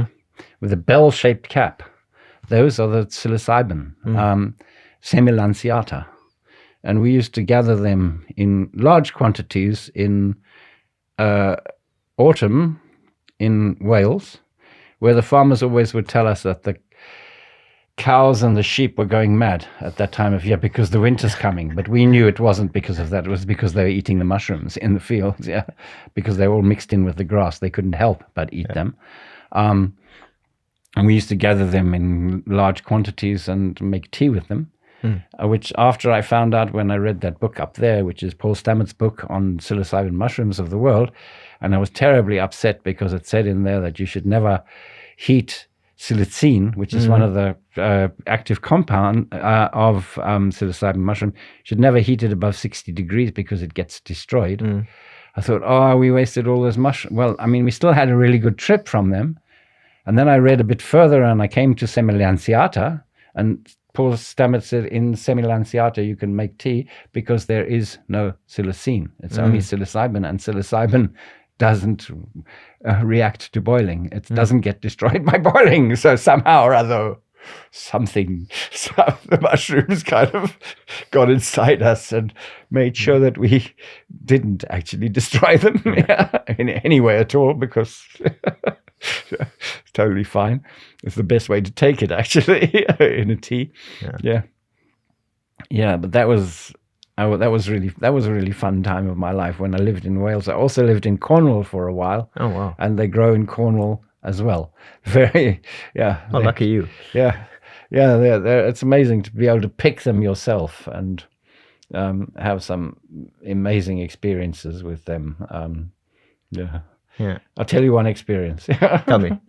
with a bell-shaped cap. Those are the psilocybin, semilanciata. And we used to gather them in large quantities in autumn in Wales, where the farmers always would tell us that the cows and the sheep were going mad at that time of year because the winter's coming. But we knew it wasn't because of that. It was because they were eating the mushrooms in the fields, because they were all mixed in with the grass. They couldn't help but eat them. And we used to gather them in large quantities and make tea with them, which after I found out when I read that book up there, which is Paul Stammert's book on psilocybin mushrooms of the world, and I was terribly upset because it said in there that you should never heat psilocin, which is one of the active compound of psilocybin mushroom, should never heat it above 60 degrees because it gets destroyed. I thought, we wasted all those mushrooms. Well, I mean, we still had a really good trip from them. And then I read a bit further and I came to semilanciata, and Paul Stammet said in semilanciata you can make tea because there is no psilocin. It's only psilocybin, and psilocybin doesn't react to boiling. It doesn't get destroyed by boiling. So somehow or other, the mushrooms kind of got inside us and made sure that we didn't actually destroy them in any way at all, because it's totally fine. It's the best way to take it, actually, in a tea. Yeah, but that was a really fun time of my life when I lived in Wales. I also lived in Cornwall for a while. Oh, wow. And they grow in Cornwall as well. Very,
lucky you.
Yeah. It's amazing to be able to pick them yourself and have some amazing experiences with them.
Yeah.
I'll tell you one experience.
Tell me.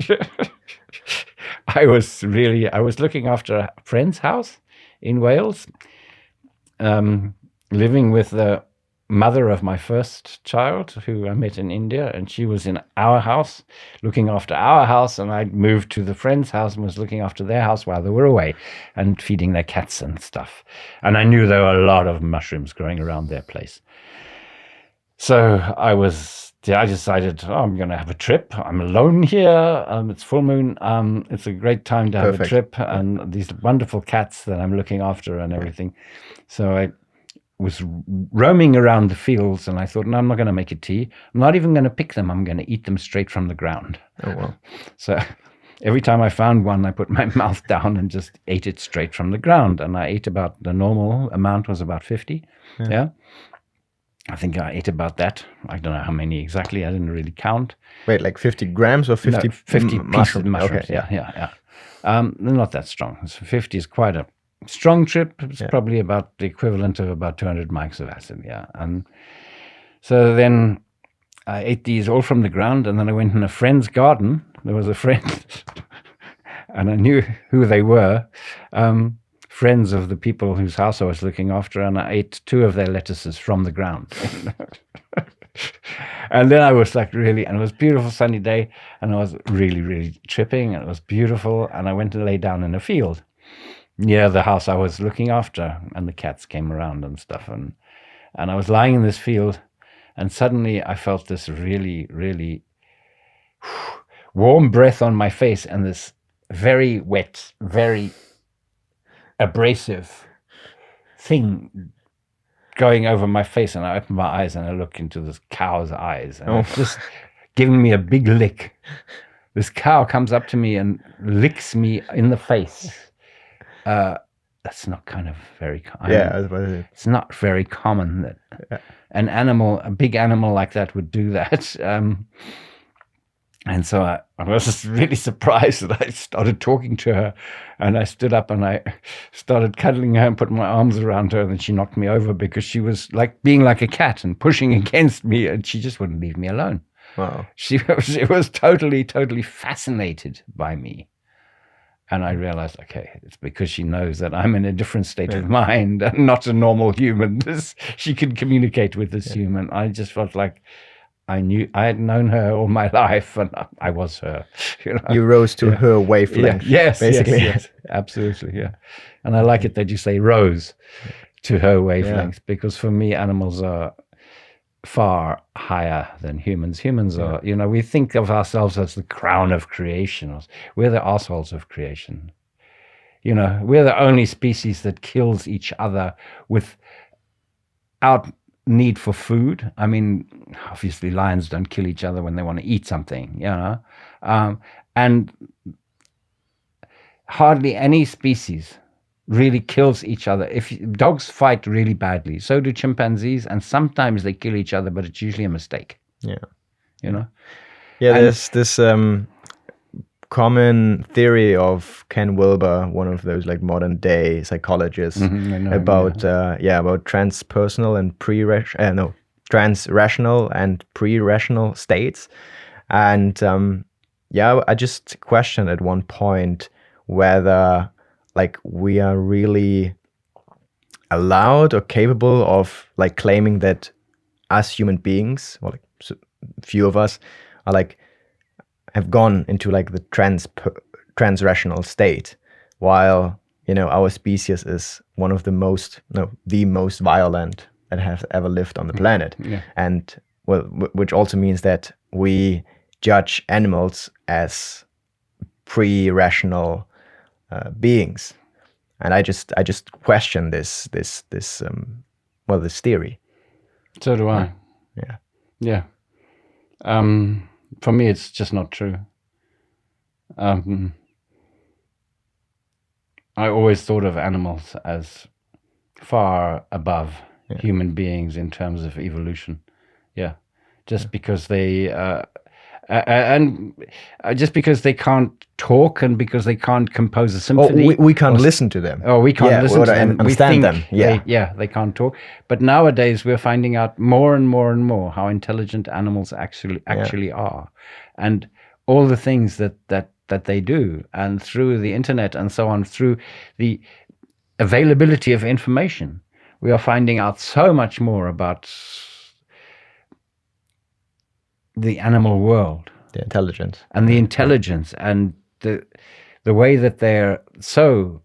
I was looking after a friend's house in Wales, living with the mother of my first child, who I met in India, and she was in our house, looking after our house, and I moved to the friend's house and was looking after their house while they were away and feeding their cats and stuff. And I knew there were a lot of mushrooms growing around their place. So I decided, I'm going to have a trip. I'm alone here. It's full moon. It's a great time to have a trip, and these wonderful cats that I'm looking after and everything. So I was roaming around the fields, and I thought, no, I'm not going to make a tea. I'm not even going to pick them. I'm going to eat them straight from the ground.
Oh, wow.
So every time I found one, I put my mouth down and just ate it straight from the ground. And I ate about, the normal amount was about 50. Yeah. I think I ate about that. I don't know how many exactly. I didn't really count.
Wait, like 50 grams or 50?
No, 50 mushrooms.
Okay,
Yeah. They're not that strong. So 50 is quite a strong trip. It's probably about the equivalent of about 200 mics of acid. Yeah. And so then I ate these all from the ground, and then I went in a friend's garden. There was a friend, and I knew who they were. Friends of the people whose house I was looking after, and I ate 2 of their lettuces from the ground. And then I was like and it was a beautiful sunny day, and I was really, really tripping, and it was beautiful, and I went to lay down in a field near the house I was looking after, and the cats came around and stuff, and I was lying in this field, and suddenly I felt this really, really warm breath on my face, and this very wet, very abrasive thing going over my face, and I opened my eyes and I looked into this cow's eyes, and it's just giving me a big lick. This cow comes up to me and licks me in the face. That's not kind of very common.
Yeah,
it's not very common that an animal, a big animal like that, would do that. And so I was just really surprised that I started talking to her, and I stood up and I started cuddling her and put my arms around her, and then she knocked me over because she was like being like a cat and pushing against me, and she just wouldn't leave me alone.
Wow.
She was totally, totally fascinated by me. And I realized, okay, it's because she knows that I'm in a different state of mind and not a normal human. She can communicate with this human. I just felt like I had known her all my life, and I was her.
You rose to her wavelength.
Yes,
basically.
Yes, absolutely, yeah. And I like it that you say rose to her wavelength, because for me, animals are far higher than humans. Humans are, we think of ourselves as the crown of creation. We're the assholes of creation. We're the only species that kills each other without need for food. I mean, obviously lions don't kill each other when they want to eat something, and hardly any species really kills each other. If dogs fight really badly, so do chimpanzees, and sometimes they kill each other, but it's usually a mistake.
There's this common theory of Ken Wilber, one of those like modern day psychologists, about transpersonal and transrational and pre-rational states. And I just questioned at one point whether like we are really allowed or capable of like claiming that us human beings, or like few of us, are like have gone into like the transrational state, while our species is one of the most violent that have ever lived on the planet. And which also means that we judge animals as pre-rational beings. And I just question this theory.
So do I. Yeah. For me, it's just not true. I always thought of animals as far above human beings in terms of evolution. Just because they, And just because they can't talk and because they can't compose a symphony,
we can't listen to them.
Oh, we can't listen to them.
Understand them. Yeah,
they can't talk. But nowadays we're finding out more and more and more how intelligent animals actually are, and all the things that they do, and through the internet and so on, through the availability of information, we are finding out so much more about the animal world,
the intelligence,
and the way that they're so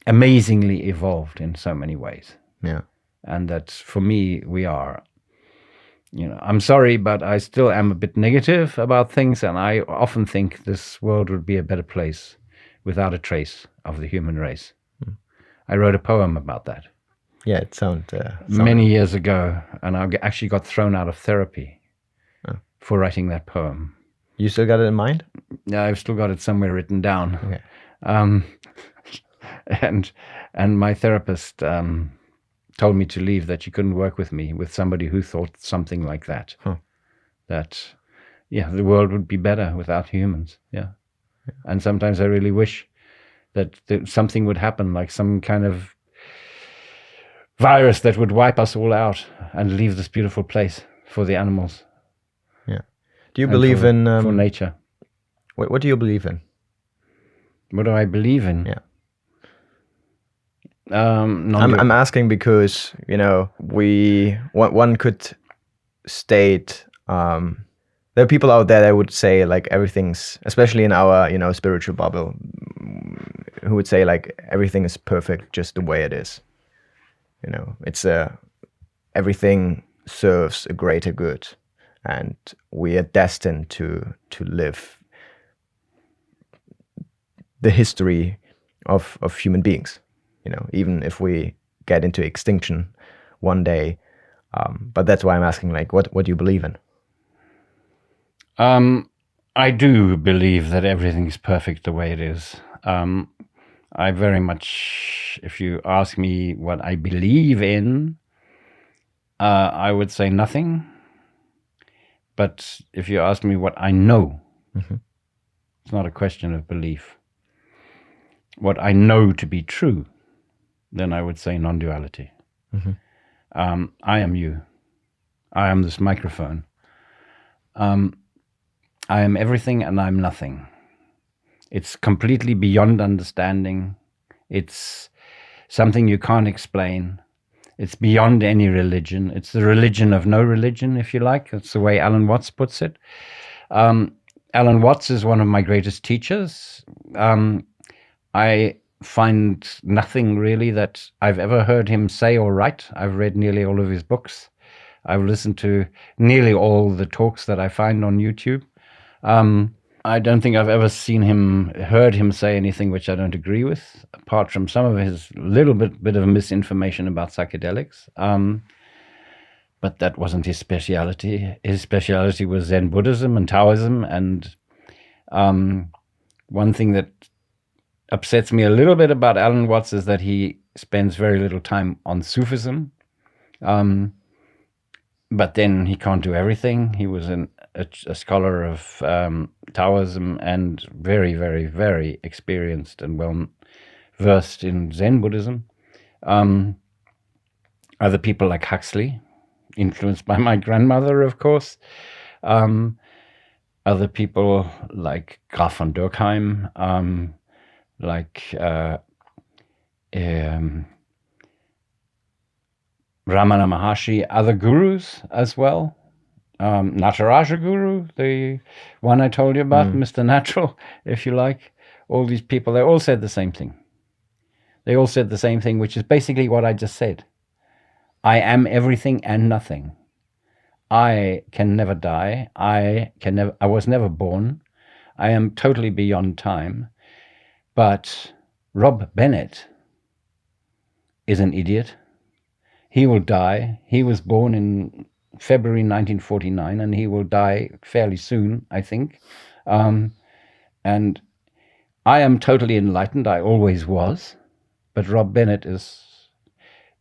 amazingly evolved in so many ways.
Yeah,
and that for me, we are. I'm sorry, but I still am a bit negative about things, and I often think this world would be a better place without a trace of the human race. I wrote a poem about that.
Yeah, it sounded
many years ago, and I actually got thrown out of therapy for writing that poem.
You still got it in mind?
Yeah, I've still got it somewhere written down.
Okay.
And my therapist told me to leave, that she couldn't work with me, with somebody who thought something like that.
Huh.
That, the world would be better without humans. Yeah. And sometimes I really wish that something would happen, like some kind of virus that would wipe us all out and leave this beautiful place for the animals.
Yeah. Do you believe
for
in
nature?
What do you believe in?
What do I believe in?
Yeah.
I'm
asking because one could state there are people out there that would say like everything's, especially in our spiritual bubble, who would say like everything is perfect just the way it is. It's everything serves a greater good, and we are destined to live the history of human beings. Even if we get into extinction one day. But that's why I'm asking, like, what do you believe in?
I do believe that everything's perfect the way it is. I very much, if you ask me what I believe in, I would say nothing. But if you ask me what I know, it's not a question of belief. What I know to be true, then I would say non-duality. I am you. I am this microphone. I am everything and I'm nothing. It's completely beyond understanding. It's something you can't explain. It's beyond any religion. It's the religion of no religion, if you like. That's the way Alan Watts puts it. Alan Watts is one of my greatest teachers. I find nothing really that I've ever heard him say or write. I've read nearly all of his books. I've listened to nearly all the talks that I find on YouTube. I don't think I've ever heard him say anything which I don't agree with, apart from some of his little bit of misinformation about psychedelics. But that wasn't his speciality. His speciality was Zen Buddhism and Taoism. And one thing that upsets me a little bit about Alan Watts is that he spends very little time on Sufism. But then he can't do everything. He was a scholar of Taoism and very, very, very experienced and well versed in Zen Buddhism. Other people like Huxley, influenced by my grandmother, of course. Other people like Graf von Durkheim, like Ramana Maharshi, other gurus as well. Nataraja Guru, the one I told you about, Mr. Natural, if you like. All these people, they all said the same thing. They all said the same thing, which is basically what I just said. I am everything and nothing. I can never die. I was never born. I am totally beyond time. But Rob Bennett is an idiot. He will die. He was born in February 1949, and he will die fairly soon, I think. And I am totally enlightened. I always was. But Rob Bennett is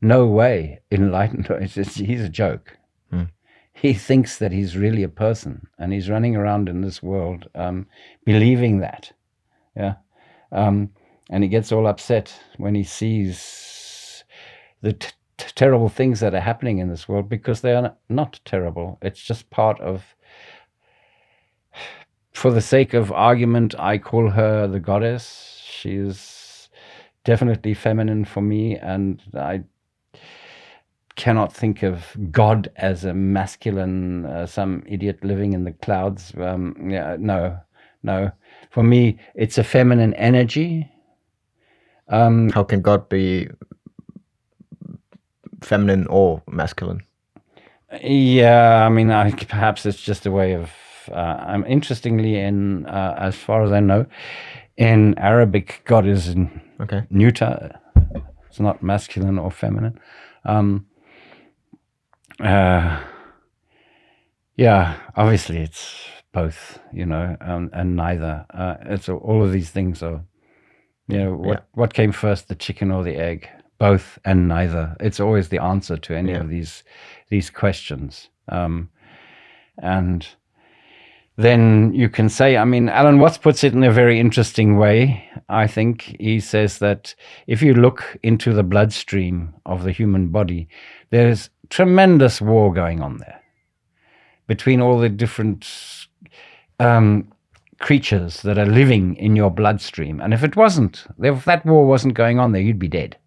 no way enlightened. He's a joke. he thinks that he's really a person, and he's running around in this world believing that. Yeah. And he gets all upset when he sees the terrible things that are happening in this world, because they are not terrible. It's just part of, for the sake of argument, I call her the goddess. She is definitely feminine for me, and I cannot think of God as a masculine, some idiot living in the clouds. No. For me, it's a feminine energy.
How can God be feminine or masculine?
Yeah, I mean, perhaps it's just a way of. Interestingly, in as far as I know, in Arabic, God is neuter. It's not masculine or feminine. Yeah, obviously it's both, and neither. It's all of these things are, what came first, the chicken or the egg? Both and neither. It's always the answer to any of these questions. And then you can say, I mean, Alan Watts puts it in a very interesting way, I think. He says that if you look into the bloodstream of the human body, there's tremendous war going on there between all the different creatures that are living in your bloodstream. And if that war wasn't going on there, you'd be dead.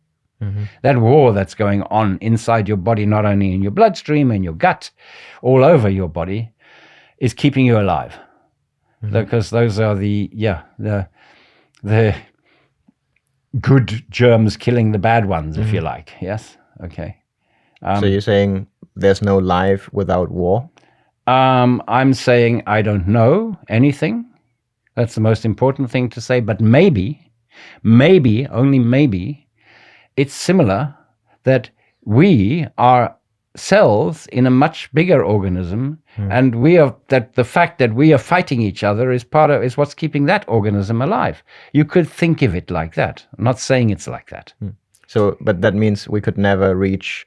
Mm-hmm. That war that's going on inside your body, not only in your bloodstream, in your gut, all over your body, is keeping you alive. Mm-hmm. Because those are the good germs killing the bad ones, if you like. Yes? Okay.
So you're saying there's no life without war?
I'm saying I don't know anything. That's the most important thing to say. But maybe, only maybe, it's similar that we are cells in a much bigger organism, and the fact that we are fighting each other is what's keeping that organism alive. You could think of it like that. I'm not saying it's like that.
So, but that means we could never reach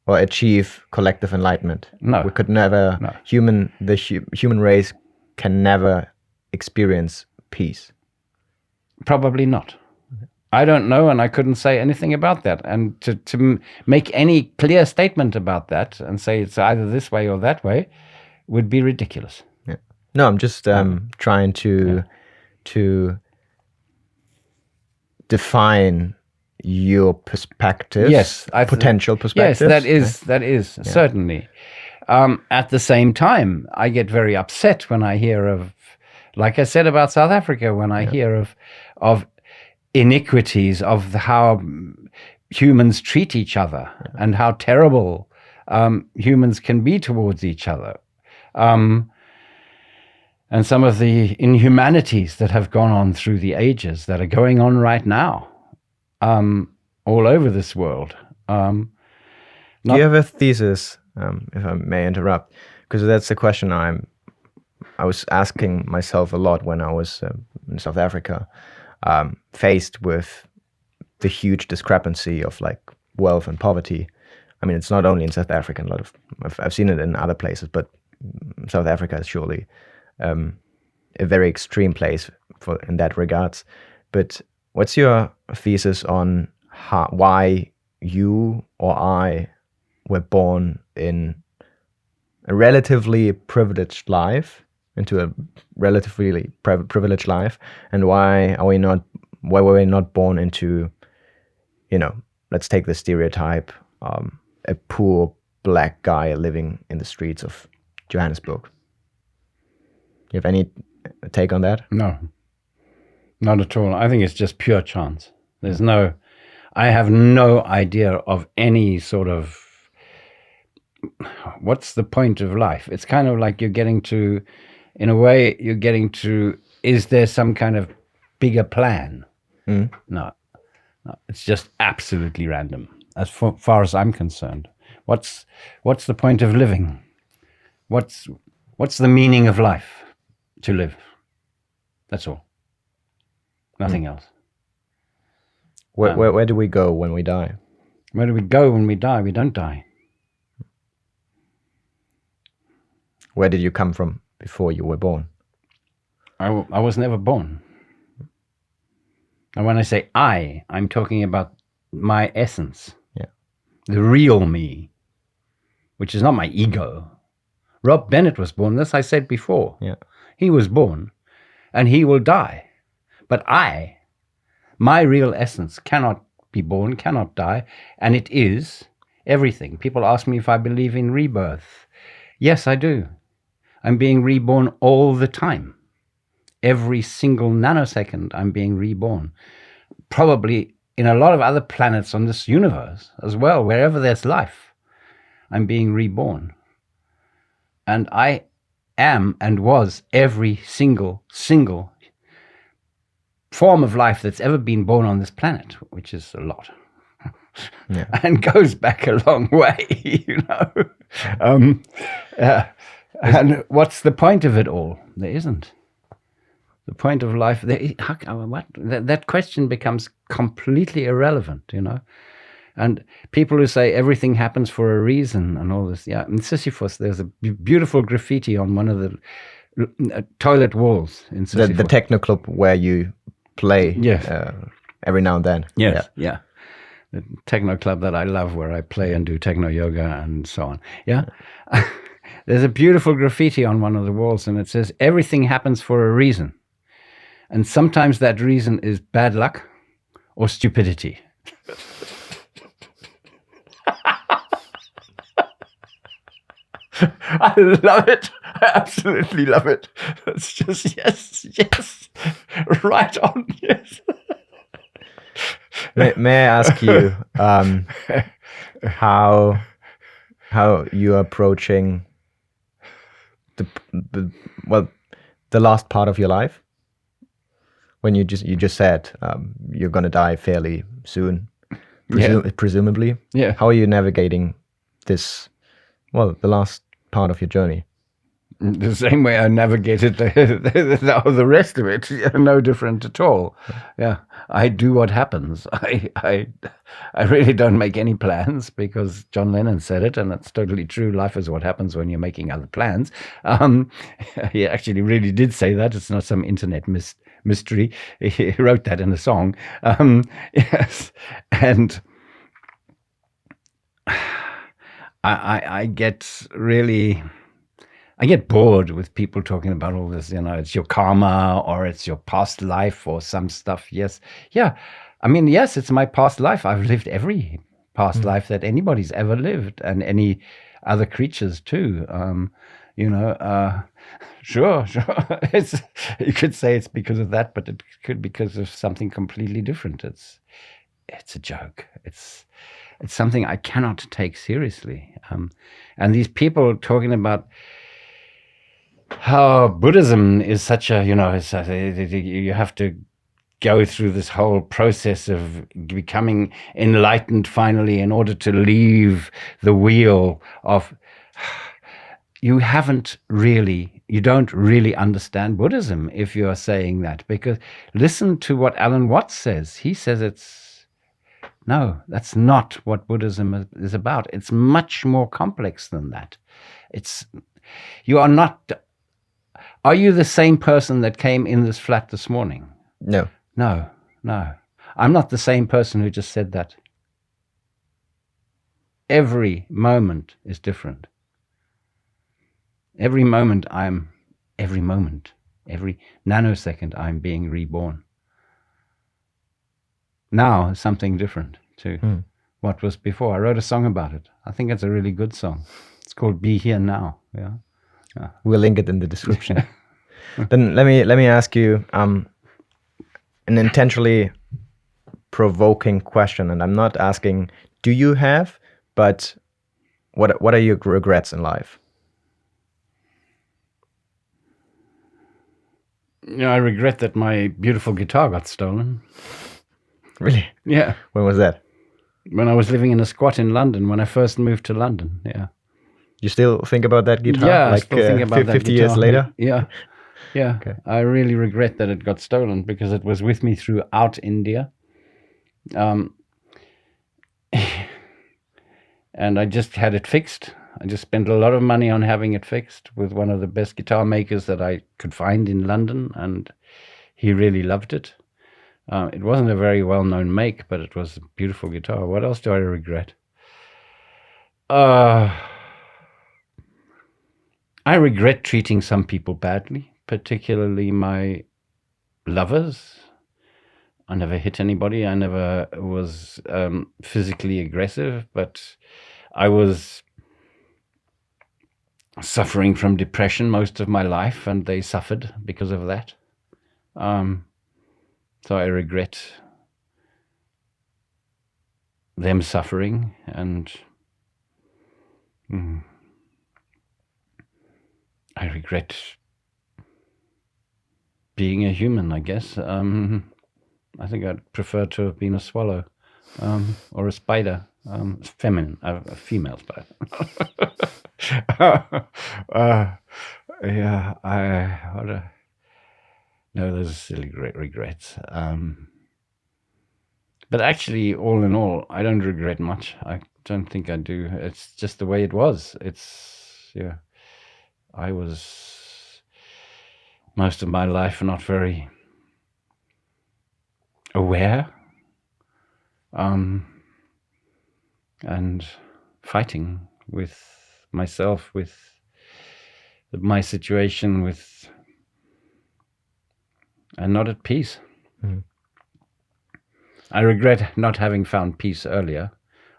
or achieve collective enlightenment.
No,
we could never. No. The human race can never experience peace.
Probably not. I don't know, and I couldn't say anything about that. And to make any clear statement about that and say it's either this way or that way would be ridiculous.
Yeah. No, I'm just trying to define your perspective.
Yes,
potential perspective.
Yes, that is certainly. At the same time, I get very upset when I hear of, like I said about South Africa, when I hear of iniquities of how humans treat each other and how terrible humans can be towards each other. And some of the inhumanities that have gone on through the ages that are going on right now all over this world.
Do you have a thesis, if I may interrupt? Because that's a question I was asking myself a lot when I was in South Africa. Faced with the huge discrepancy of like wealth and poverty. I mean, it's not only in South Africa. I've seen it in other places, but South Africa is surely a very extreme place in that regards. But what's your thesis on why you or I were born in a relatively privileged life, into a relatively privileged life, and why were we not born into, let's take the stereotype, a poor black guy living in the streets of Johannesburg? You have any take on that?
No, not at all. I think it's just pure chance. I have no idea of any sort of, what's the point of life? It's kind of like in a way, is there some kind of bigger plan? No, it's just absolutely random, as far as I'm concerned. What's the point of living? What's the meaning of life? To live. That's all. Nothing else.
Where do we go when we die?
Where do we go when we die? We don't die.
Where did you come from before you were born?
I was never born. And when I say I'm talking about my essence.
Yeah.
The real me, which is not my ego. Rob Bennett was born, this I said before.
Yeah.
He was born, and he will die. But my real essence, cannot be born, cannot die, and it is everything. People ask me if I believe in rebirth. Yes, I do. I'm being reborn all the time. Every single nanosecond, I'm being reborn. Probably in a lot of other planets on this universe as well, wherever there's life, I'm being reborn. And I am and was every single form of life that's ever been born on this planet, which is a lot.
Yeah.
And goes back a long way, you know. And what's the point of it all? There isn't. The point of life, that question becomes completely irrelevant, you know. And people who say everything happens for a reason and all this, yeah. In Sisyphus, there's a beautiful graffiti on one of the toilet walls in Sisyphus.
The Techno club where you play every now and then.
Yes, yeah. The Techno club that I love, where I play and do techno yoga and so on. Yeah. There's a beautiful graffiti on one of the walls, and it says, everything happens for a reason. And sometimes that reason is bad luck or stupidity. I love it. I absolutely love it. It's just, yes. Right on, yes.
May I ask you how you are approaching the last part of your life? When you just said you're going to die fairly soon, presumably.
Yeah.
How are you navigating this? Well, the last part of your journey.
The same way I navigated the rest of it, no different at all. Yeah, I do what happens. I really don't make any plans, because John Lennon said it, and it's totally true. Life is what happens when you're making other plans. He actually really did say that. It's not some internet mystery. He wrote that in a song. Yes, and I get bored with people talking about all this, you know, it's your karma or it's your past life or some stuff. Yes. Yeah. I mean, yes, it's my past life. I've lived every past life that anybody's ever lived, and any other creatures too. You know, sure. You could say it's because of that, but it could be because of something completely different. It's a joke. It's something I cannot take seriously. And these people talking about how Buddhism is such a, you know, you have to go through this whole process of becoming enlightened finally in order to leave the wheel of... You don't really understand Buddhism if you are saying that, because listen to what Alan Watts says. He says no, that's not what Buddhism is about. It's much more complex than that. You are not... Are you the same person that came in this flat this morning?
No.
No. I'm not the same person who just said that. Every moment is different. Every nanosecond, I'm being reborn. Now, something different to what was before. I wrote a song about it. I think it's a really good song. It's called Be Here Now. Yeah.
We'll link it in the description. Then let me ask you an intentionally provoking question, and I'm not asking do you have, but what are your regrets in life?
I regret that my beautiful guitar got stolen.
Really?
Yeah.
When was that?
When I was living in a squat in London, when I first moved to London. Yeah.
You still think about that guitar?
Yeah,
like
I still think about
50
that guitar.
years later?
Yeah.
Okay.
I really regret that it got stolen, because it was with me throughout India. And I just had it fixed. I just spent a lot of money on having it fixed with one of the best guitar makers that I could find in London, and he really loved it. It wasn't a very well-known make, but it was a beautiful guitar. What else do I regret? I regret treating some people badly, particularly my lovers. I never hit anybody. I never was physically aggressive, but I was suffering from depression most of my life, and they suffered because of that. So I regret them suffering, and I regret being a human, I guess. I think I'd prefer to have been a swallow or a spider, feminine, a female spider. No, those are silly regrets. But actually, all in all, I don't regret much. I don't think I do. It's just the way it was. I was most of my life not very aware, and fighting with myself, with my situation, and not at peace. I regret not having found peace earlier.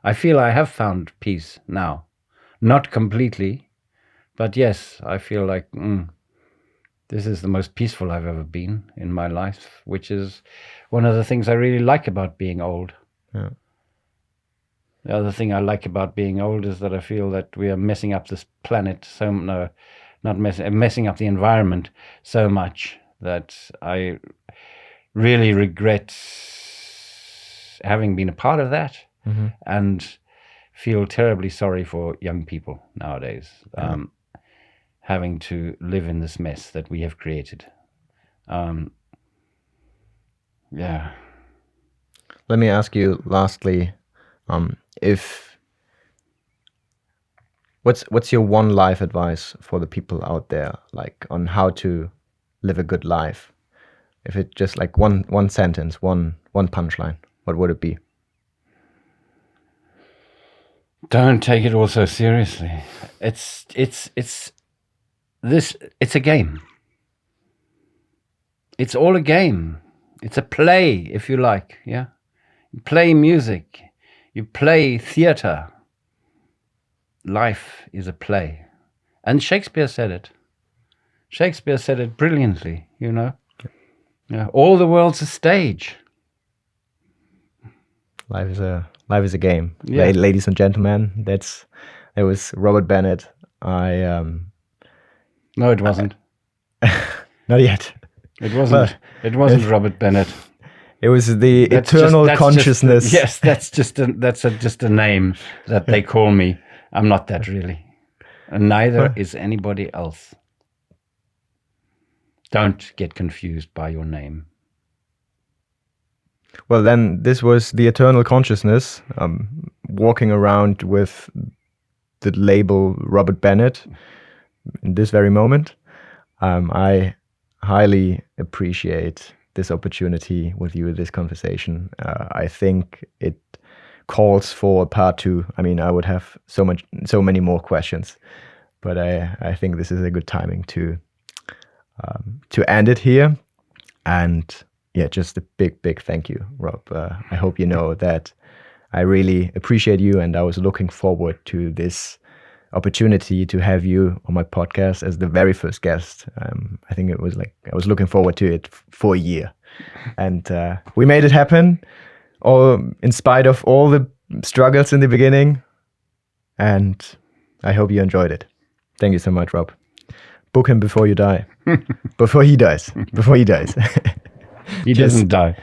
I feel I have found peace now. Not completely, but yes, I feel like this is the most peaceful I've ever been in my life, which is one of the things I really like about being old.
Yeah.
The other thing I like about being old is that I feel that we are messing up this planet messing up the environment so much that I really regret having been a part of that, and feel terribly sorry for young people nowadays, having to live in this mess that we have created.
Let me ask you lastly, what's your one life advice for the people out there, like on how to live a good life? If it just like one sentence, one punchline, what would it be?
Don't take it all so seriously. It's a game. It's all a game. It's a play, if you like. Yeah, you play music, you play theater. Life is a play, and Shakespeare said it. Shakespeare said it brilliantly. Yeah, all the world's a stage.
Life is a game.
Yeah.
Ladies and gentlemen, it was Robert Bennett.
No, it wasn't.
Not yet.
It wasn't. It wasn't Robert Bennett.
It was the eternal consciousness.
Yes, that's just a name that they call me. I'm not that really, and neither is anybody else. Don't get confused by your name.
Well, then this was the eternal consciousness, walking around with the label Robert Bennett in this very moment. I highly appreciate this opportunity with you, this conversation. I think it calls for part 2. I mean, I would have so many more questions, but I think this is a good timing to end it here. And yeah, just a big thank you, Rob. I hope you know that I really appreciate you, and I was looking forward to this opportunity to have you on my podcast as the very first guest. I think it was like I was looking forward to it for a year, and we made it happen, all in spite of all the struggles in the beginning. And I hope you enjoyed it. Thank you so much, Rob. Book him before you die. Before he dies.
He doesn't die.